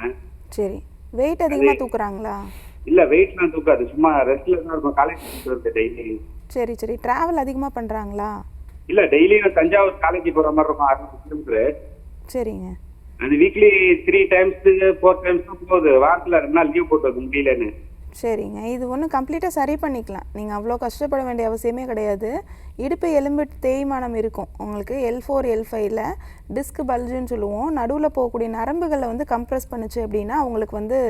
சரி. வெயிட் அதிகமாக தூக்குறாங்களா? இல்ல, வெயிட்லாம் தூக்காது, சும்மா ரெஸ்ட்ல தான் இருக்கும். காலேஜ் போறது டெய்லி. சரி சரி. டிராவல் அதிகமாக பண்ணுறாங்களா? இல்ல, டெய்லியும் தஞ்சாவூர் காலேஜ் போற மாதிரி இருக்கும், 600 கிலோமீட்டர். சரிங்க. அது வீக்லி 3 டைம்ஸ் 4 டைம்ஸ் போகுது. வாரத்துல 2 நாள் லீவ் போட்டு முடியலன்னு. சரிங்க. இது ஒன்றும் கம்ப்ளீட்டாக சரி பண்ணிக்கலாம். நீங்கள் அவ்வளோ கஷ்டப்பட வேண்டிய அவசியமே கிடையாது. இடுப்பு எலும்பு தேய்மானம் இருக்கும் உங்களுக்கு. L4 L5ல டிஸ்க் பல்ஜுன்னு சொல்லுவோம். நடுவில் போகக்கூடிய நரம்புகளை வந்து கம்ப்ரெஸ் பண்ணுச்சு அப்படின்னா அவங்களுக்கு வந்து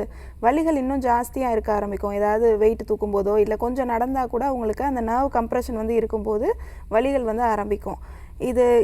வலிகள் இன்னும் ஜாஸ்தியாக இருக்க ஆரம்பிக்கும். ஏதாவது வெயிட் தூக்கும் போதோ இல்லை கொஞ்சம் நடந்தால் கூட அவங்களுக்கு அந்த நர்வ் கம்ப்ரெஷன் வந்து இருக்கும்போது வலிகள் வந்து ஆரம்பிக்கும்.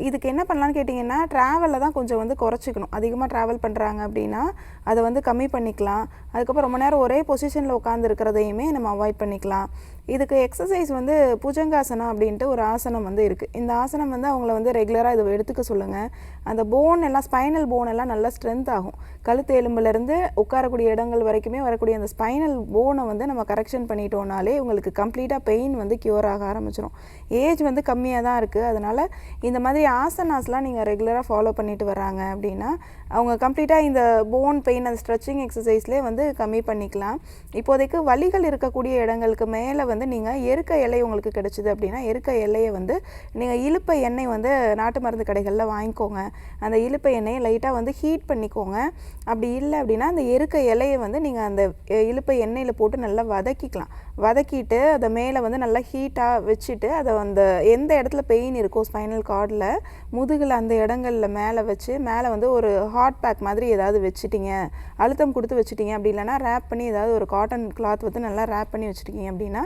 இதுக்கு என்ன பண்ணலான்னு கேட்டிங்கன்னா, ட்ராவலில் தான் கொஞ்சம் வந்து குறைச்சிக்கணும். அதிகமாக ட்ராவல் பண்ணுறாங்க அப்படின்னா அதை வந்து கம்மி பண்ணிக்கலாம். அதுக்கப்புறம் ரொம்ப நேரம் ஒரே பொசிஷனில் உட்காந்து இருக்கிறதையுமே நம்ம அவாய்ட் பண்ணிக்கலாம். இதுக்கு எக்ஸசைஸ் வந்து புஜங்காசனம் அப்படின்ட்டு ஒரு ஆசனம் வந்து இருக்குது. இந்த ஆசனம் வந்து அவங்கள வந்து ரெகுலராக இதை எடுத்துக்க சொல்லுங்கள். அந்த போன் எல்லாம் ஸ்பைனல் போன் எல்லாம் நல்லா ஸ்ட்ரென்த் ஆகும். கழுத்து எலும்புலேருந்து உட்காரக்கூடிய இடங்கள் வரைக்குமே வரக்கூடிய அந்த ஸ்பைனல் போனை வந்து நம்ம கரெக்ஷன் பண்ணிட்டோம்னாலே உங்களுக்கு கம்ப்ளீட்டாக பெயின் வந்து க்யூர் ஆக ஆரம்பிச்சிடும். ஏஜ் வந்து கம்மியாக தான் இருக்குது. அதனால் இந்த மாதிரி ஆசனாஸ்லாம் நீங்கள் ரெகுலராக ஃபாலோ பண்ணிட்டு வராங்க அப்படின்னா அவங்க கம்ப்ளீட்டாக இந்த போன் பெயின் அந்த ஸ்ட்ரெச்சிங் எக்ஸசைஸ்லேயே வந்து கம்மி பண்ணிக்கலாம். இப்போதைக்கு வலிகள் இருக்கக்கூடிய இடங்களுக்கு மேலே வந்து நீங்கள் எருக்க இலை உங்களுக்கு கிடைச்சிது அப்படின்னா எருக்க இலையை வந்து நீங்கள் இலுப்பை எண்ணெய் வந்து நாட்டு மருந்து கடைகளில் வாங்கிக்கோங்க. அந்த இலுப்பை எண்ணெயை லைட்டாக வந்து ஹீட் பண்ணிக்கோங்க. அப்படி இல்லை அப்படின்னா அந்த எருக்க இலையை வந்து நீங்கள் அந்த இலுப்பை எண்ணெயில் போட்டு நல்லா வதக்கிக்கலாம். வதக்கிட்டு அதை மேலே வந்து நல்லா ஹீட்டாக வச்சுட்டு அதை அந்த எந்த இடத்துல பெயின் இருக்கோ ஸ்பைனல் கார்டில் முதுகில் அந்த இடங்களில் மேலே வச்சு மேலே வந்து ஒரு ஹாட் பேக் மாதிரி ஏதாவது வச்சுட்டிங்க, அழுத்தம் கொடுத்து வச்சுட்டிங்க. அப்படி இல்லைனா ரேப் பண்ணி ஏதாவது ஒரு காட்டன் கிளாத் வந்து நல்லா ரேப் பண்ணி வச்சுட்டிங்க அப்படின்னா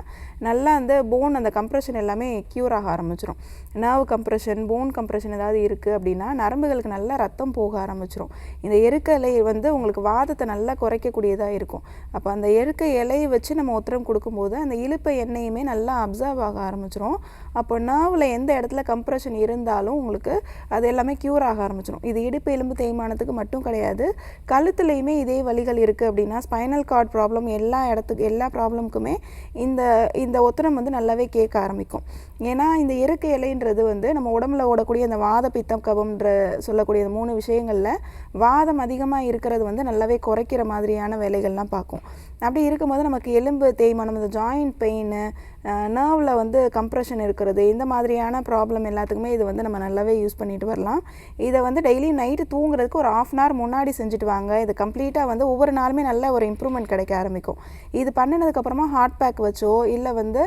நல்லா அந்த போன் அந்த கம்ப்ரெஷன் எல்லாமே க்யூர் ஆக ஆரம்பிச்சிடும். நர்வ் கம்ப்ரெஷன் போன் கம்ப்ரெஷன் ஏதாவது இருக்குது அப்படின்னா நரம்புகளுக்கு நல்லா ரத்தம் போக ஆரம்பிச்சிடும். இந்த எருக்க இலை வந்து உங்களுக்கு வாதத்தை நல்லா குறைக்கக்கூடியதாக இருக்கும். அப்போ அந்த எருக்க இலையை வச்சு நம்ம உத்தரம் கொடுக்கும்போது அந்த இலுப்பை எண்ணெயுமே நல்லா அப்சர்வ் ஆக ஆரம்பிச்சிடும். அப்போ நர்வில் எந்த இடத்துல கம்ப்ரெஷன் இருந்தாலும் உங்களுக்கு அது எல்லாமே க்யூர் ஆக ஆரம்பிச்சிடும். இது இடுப்பு எலும்பு தேய்மானத்துக்கு மட்டும் கிடையாது, கழுத்துலையுமே இதே வலிகள் இருக்குது அப்படின்னா ஸ்பைனல் கார்ட் ப்ராப்ளம் எல்லா ப்ராப்ளமுக்குமே இந்த ஒத்தனம் வந்து நல்லாவே கேட்க ஆரம்பிக்கும். ஏன்னா இந்த எருக்க இலைன்றது வந்து நம்ம உடம்புல ஓடக்கூடிய அந்த வாத பித்தம் கபம்ன்ற சொல்லக்கூடிய இந்த 3 விஷயங்களில் வாதம் அதிகமாக இருக்கிறது வந்து நல்லாவே குறைக்கிற மாதிரியான வேலைகள்லாம் பார்க்கும். அப்படி இருக்கும்போது நமக்கு எலும்பு தேய்மானம் இந்த ஜாயிண்ட் பெயின் நர்வில் வந்து கம்ப்ரெஷன் இருக்கிறது இந்த மாதிரியான ப்ராப்ளம் எல்லாத்துக்குமே இது வந்து நம்ம நல்லாவே யூஸ் பண்ணிட்டு வரலாம். இதை வந்து டெய்லி நைட்டு தூங்குறதுக்கு ஒரு 1/2 hour முன்னாடி செஞ்சுட்டு வாங்க. இது கம்ப்ளீட்டாக வந்து ஒவ்வொரு நாளுமே நல்ல ஒரு இம்ப்ரூவ்மெண்ட் கிடைக்க ஆரம்பிக்கும். இது பண்ணினதுக்கப்புறமா ஹாட் பேக் வச்சோ இல்லை வந்து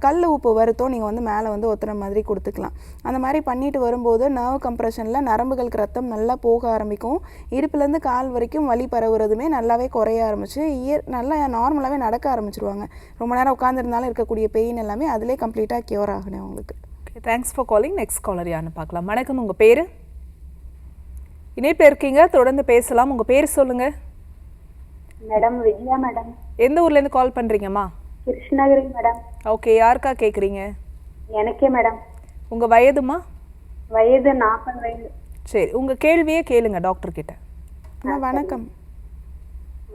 கல் உப்பு வறுத்தோ நீங்கள் வந்து மேலே வந்து ஒத்துற மாதிரி கொடுத்துக்கலாம். அந்த மாதிரி பண்ணிட்டு வரும்போது நர்வ் கம்ப்ரெஷனில் நரம்புகளுக்கு ரத்தம் நல்லா போக ஆரம்பிக்கும். இடுப்புலேருந்து கால் வரைக்கும் வலி பரவுறதுமே நல்லாவே குறைய ஆரம்பிச்சு நல்லா நார்மலாகவே நடக்க ஆரம்பிச்சிருவாங்க. ரொம்ப நேரம் உட்காந்துருந்தாலும் இருக்கக்கூடிய பெயின் எல்லாமே அதிலே கம்ப்ளீட்டாக க்யூர் ஆகணும் உங்களுக்கு. Thanks for calling. Next caller யாருன்னு பார்க்கலாம். வணக்கம், உங்கள் பேர்? இணைப்பில் இருக்கீங்க, தொடர்ந்து பேசலாம். உங்கள் பேர் சொல்லுங்கள். Madam Vijaya madam. எந்த ஊர்லேருந்து கால் பண்ணுறீங்கம்மா? கிருஷ்ணகிரி மேடம். ஓகே, யாருக்கா கேட்குறீங்க? எனக்கே மேடம். உங்கள் வயதுமா? வயது 40 வயது. சரி, உங்கள் கேள்வியே கேளுங்க டாக்டர் கிட்ட. வணக்கம்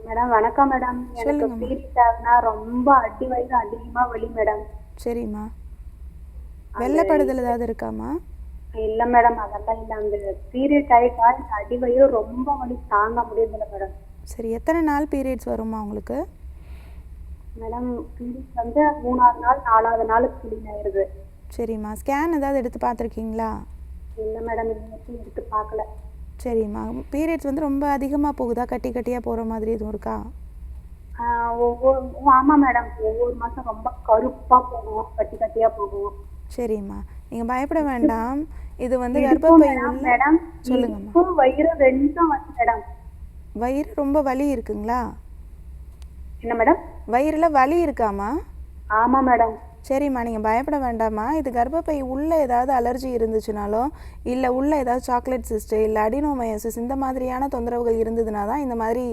மேடம். வணக்கம் மேடம். எனக்கு பீரியட் ஆகுனா ரொம்ப அடி வயிறு அதிகமா வலி மேடம். சரிம்மா, வெள்ளைப்படுதல் ஏதாவது இருக்காமா? இல்ல மேடம், அதெல்லாம் இல்ல. அந்த பீரியட் ஆயிட்டா இந்த அடி வயிறு ரொம்ப வலி தாங்க முடியல மேடம். சரி, எத்தனை நாள் பீரியட்ஸ் வருமா உங்களுக்கு? மேடம் பீரியட்ஸ் வந்து 3ஆவது நாள் 4ஆவது நாளுக்கு கிளீன் ஆயிருது. சரிம்மா, ஸ்கேன் ஏதாவது எடுத்து பார்த்துருக்கீங்களா? இல்ல மேடம், இன்னும் எடுத்து பார்க்கல. சரிம்மா, பீரியட்ஸ் வந்து ரொம்ப அதிகமாக போகுதா? கட்டி கட்டியாக போகிற மாதிரி எதுவும் இருக்கா? ஆமா மேடம், ஒவ்வொரு மாசம் ரொம்ப கருப்பா போகும், கட்டி கட்டியா போகும். சரிம்மா, நீங்கள் பயப்பட வேண்டாம். இது வந்து கர்ப்பப்பை மேடம். சொல்லுங்கம்மா. வயிறு ரெண்டும் வந்து மேடம். வயிறு ரொம்ப வலி இருக்குங்களா? என்ன மேடம்? வயிறில் வலி இருக்காமா? ஆமா மேடம். சரிம்மா, நீங்கள் பயப்பட வேண்டாமா. இது கர்ப்பப்பை உள்ளே ஏதாவது அலர்ஜி இருந்துச்சுனாலோ இல்லை உள்ளே ஏதாவது சாக்லேட் சிஸ்ட்டு இல்லை அடினோமயோசிஸ் இந்த மாதிரியான தொந்தரவுகள் இருந்ததுனா தான் இந்த மாதிரி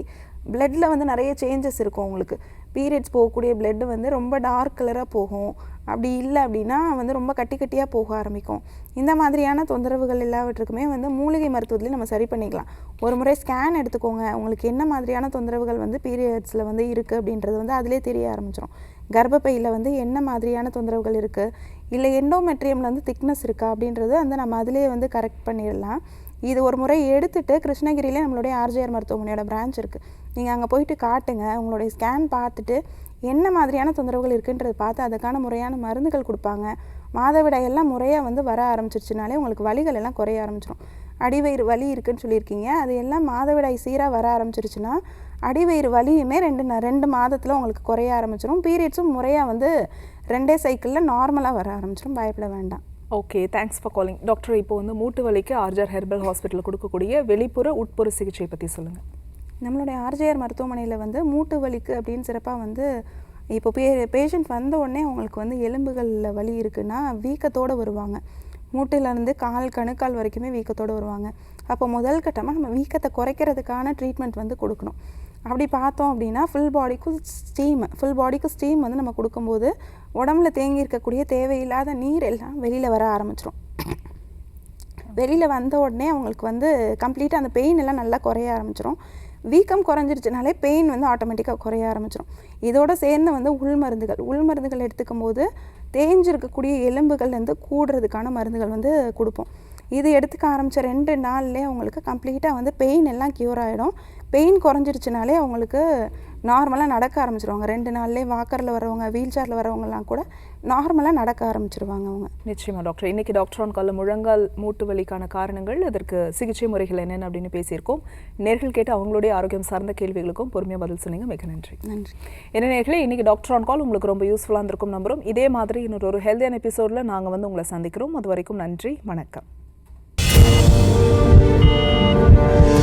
பிளட்டில் வந்து நிறைய சேஞ்சஸ் இருக்கும். உங்களுக்கு பீரியட்ஸ் போகக்கூடிய பிளட்டு வந்து ரொம்ப டார்க் கலராக போகும். அப்படி இல்லை அப்படின்னா வந்து ரொம்ப கட்டி கட்டியாக போக ஆரம்பிக்கும். இந்த மாதிரியான தொந்தரவுகள் எல்லாவற்றுக்குமே வந்து மூலிகை மருத்துவத்துலேயும் நம்ம சரி பண்ணிக்கலாம். ஒரு முறை ஸ்கேன் எடுத்துக்கோங்க. உங்களுக்கு என்ன மாதிரியான தொந்தரவுகள் வந்து பீரியட்ஸில் வந்து இருக்குது அப்படின்றது வந்து அதிலே தெரிய ஆரம்பிச்சிடும். கர்ப்பப்பையில் வந்து என்ன மாதிரியான தொந்தரவுகள் இருக்குது, இல்லை எண்டோமெட்ரியமில் வந்து திக்னஸ் இருக்கா அப்படின்றது வந்து நம்ம அதிலே வந்து கரெக்ட் பண்ணிடலாம். இது ஒரு முறை எடுத்துகிட்டு கிருஷ்ணகிரியிலே நம்மளுடைய ஆர்ஜிஆர் மருத்துவமனையோட பிரான்ச் இருக்குது. நீங்கள் அங்கே போயிட்டு காட்டுங்க. உங்களுடைய ஸ்கேன் பார்த்துட்டு என்ன மாதிரியான தொந்தரவுகள் இருக்குன்றது பார்த்து அதுக்கான முறையான மருந்துகள் கொடுப்பாங்க. மாதவிடாய் எல்லாம் முறையாக வந்து வர ஆரம்பிச்சிருச்சுனாலே உங்களுக்கு வலிகள் எல்லாம் குறைய ஆரம்பிச்சிடும். அடிவயிறு வலி இருக்குன்னு சொல்லியிருக்கீங்க, அது எல்லாம் மாதவிடாய் சீராக வர ஆரம்பிச்சிருச்சுன்னா அடிவயிறு வலியுமே 2 மாதத்தில் உங்களுக்கு குறைய ஆரம்பிச்சிடும். பீரியட்ஸும் முறையாக வந்து 2 சைக்கிளில் நார்மலாக வர ஆரம்பிச்சிடும். பயப்பட வேண்டாம். Okay, thanks for calling. Doctor, இப்போ வந்து மூட்டு வலிக்கு ஆர்ஜிஆர் ஹெர்பல் ஹாஸ்பிட்டலில் கொடுக்கக்கூடிய வெளிப்புற உட்புற சிகிச்சை பற்றி சொல்லுங்கள். நம்மளுடைய ஆர்ஜிஆர் மருத்துவமனையில் வந்து மூட்டு வலிக்கு அப்படின்னு சிறப்பாக வந்து இப்போ பேஷண்ட் வந்த உடனே அவங்களுக்கு வந்து எலும்புகளில் வலி இருக்குன்னா வீக்கத்தோடு வருவாங்க. மூட்டிலேருந்து கணுக்கால் வரைக்குமே வீக்கத்தோடு வருவாங்க. அப்போ முதல் கட்டமாக நம்ம வீக்கத்தை குறைக்கிறதுக்கான ட்ரீட்மெண்ட் வந்து கொடுக்கணும். அப்படி பார்த்தோம் அப்படின்னா ஃபுல் பாடிக்கும் ஸ்டீம் வந்து நம்ம கொடுக்கும்போது உடம்புல தேங்கி இருக்கக்கூடிய தேவையில்லாத நீர் எல்லாம் வெளியில் வர ஆரம்பிச்சிடும். வெளியில் வந்த உடனே அவங்களுக்கு வந்து கம்ப்ளீட்டாக அந்த பெயின் எல்லாம் நல்லா குறைய ஆரம்பிச்சிடும். வீக்கம் குறைஞ்சிருச்சுனாலே பெயின் வந்து ஆட்டோமேட்டிக்காக குறைய ஆரம்பிச்சிடும். இதோடு சேர்ந்து வந்து உள்மருந்துகள் எடுத்துக்கும் போது தேஞ்சிருக்கக்கூடிய எலும்புகள்லேருந்து கூடுறதுக்கான மருந்துகள் வந்து கொடுப்போம். இது எடுத்துக்க ஆரம்பித்த 2 நாள்லேயே அவங்களுக்கு கம்ப்ளீட்டாக வந்து பெயின் எல்லாம் க்யூர் ஆகிடும். பெயின் குறைஞ்சிருச்சுனாலே அவங்களுக்கு நார்மலாக நடக்க ஆரம்பிச்சிருவாங்க. 2 நாள்லேயே வாக்கரில் வரவங்க, வீல் சேரில் வரவங்கலாம் கூட நார்மலாக நடக்க ஆரம்பிச்சிருவாங்க அவங்க. நிச்சயமாக டாக்டர், இன்றைக்கி டாக்டர் ஆன் காலில் முழங்கால் மூட்டு வலிக்கான காரணங்கள், அதற்கு சிகிச்சை முறைகள் என்னென்ன அப்படின்னு பேசியிருக்கோம். நேர்கள் கேட்டு அவங்களுடைய ஆரோக்கியம் சார்ந்த கேள்விகளுக்கும் பொறுமையாக பதில் சொன்னீங்க. மிக நன்றி. என்ன நேர்களே, இன்றைக்கி டாக்டர் ஆன் கால் உங்களுக்கு ரொம்ப யூஸ்ஃபுல்லாக இருந்திருக்கும் நம்புகிறோம். இதே மாதிரி இன்னொரு ஹெல்த்தியான எபிசோடில் நாங்கள் வந்து உங்களை சந்திக்கிறோம். அது வரைக்கும் நன்றி, வணக்கம்.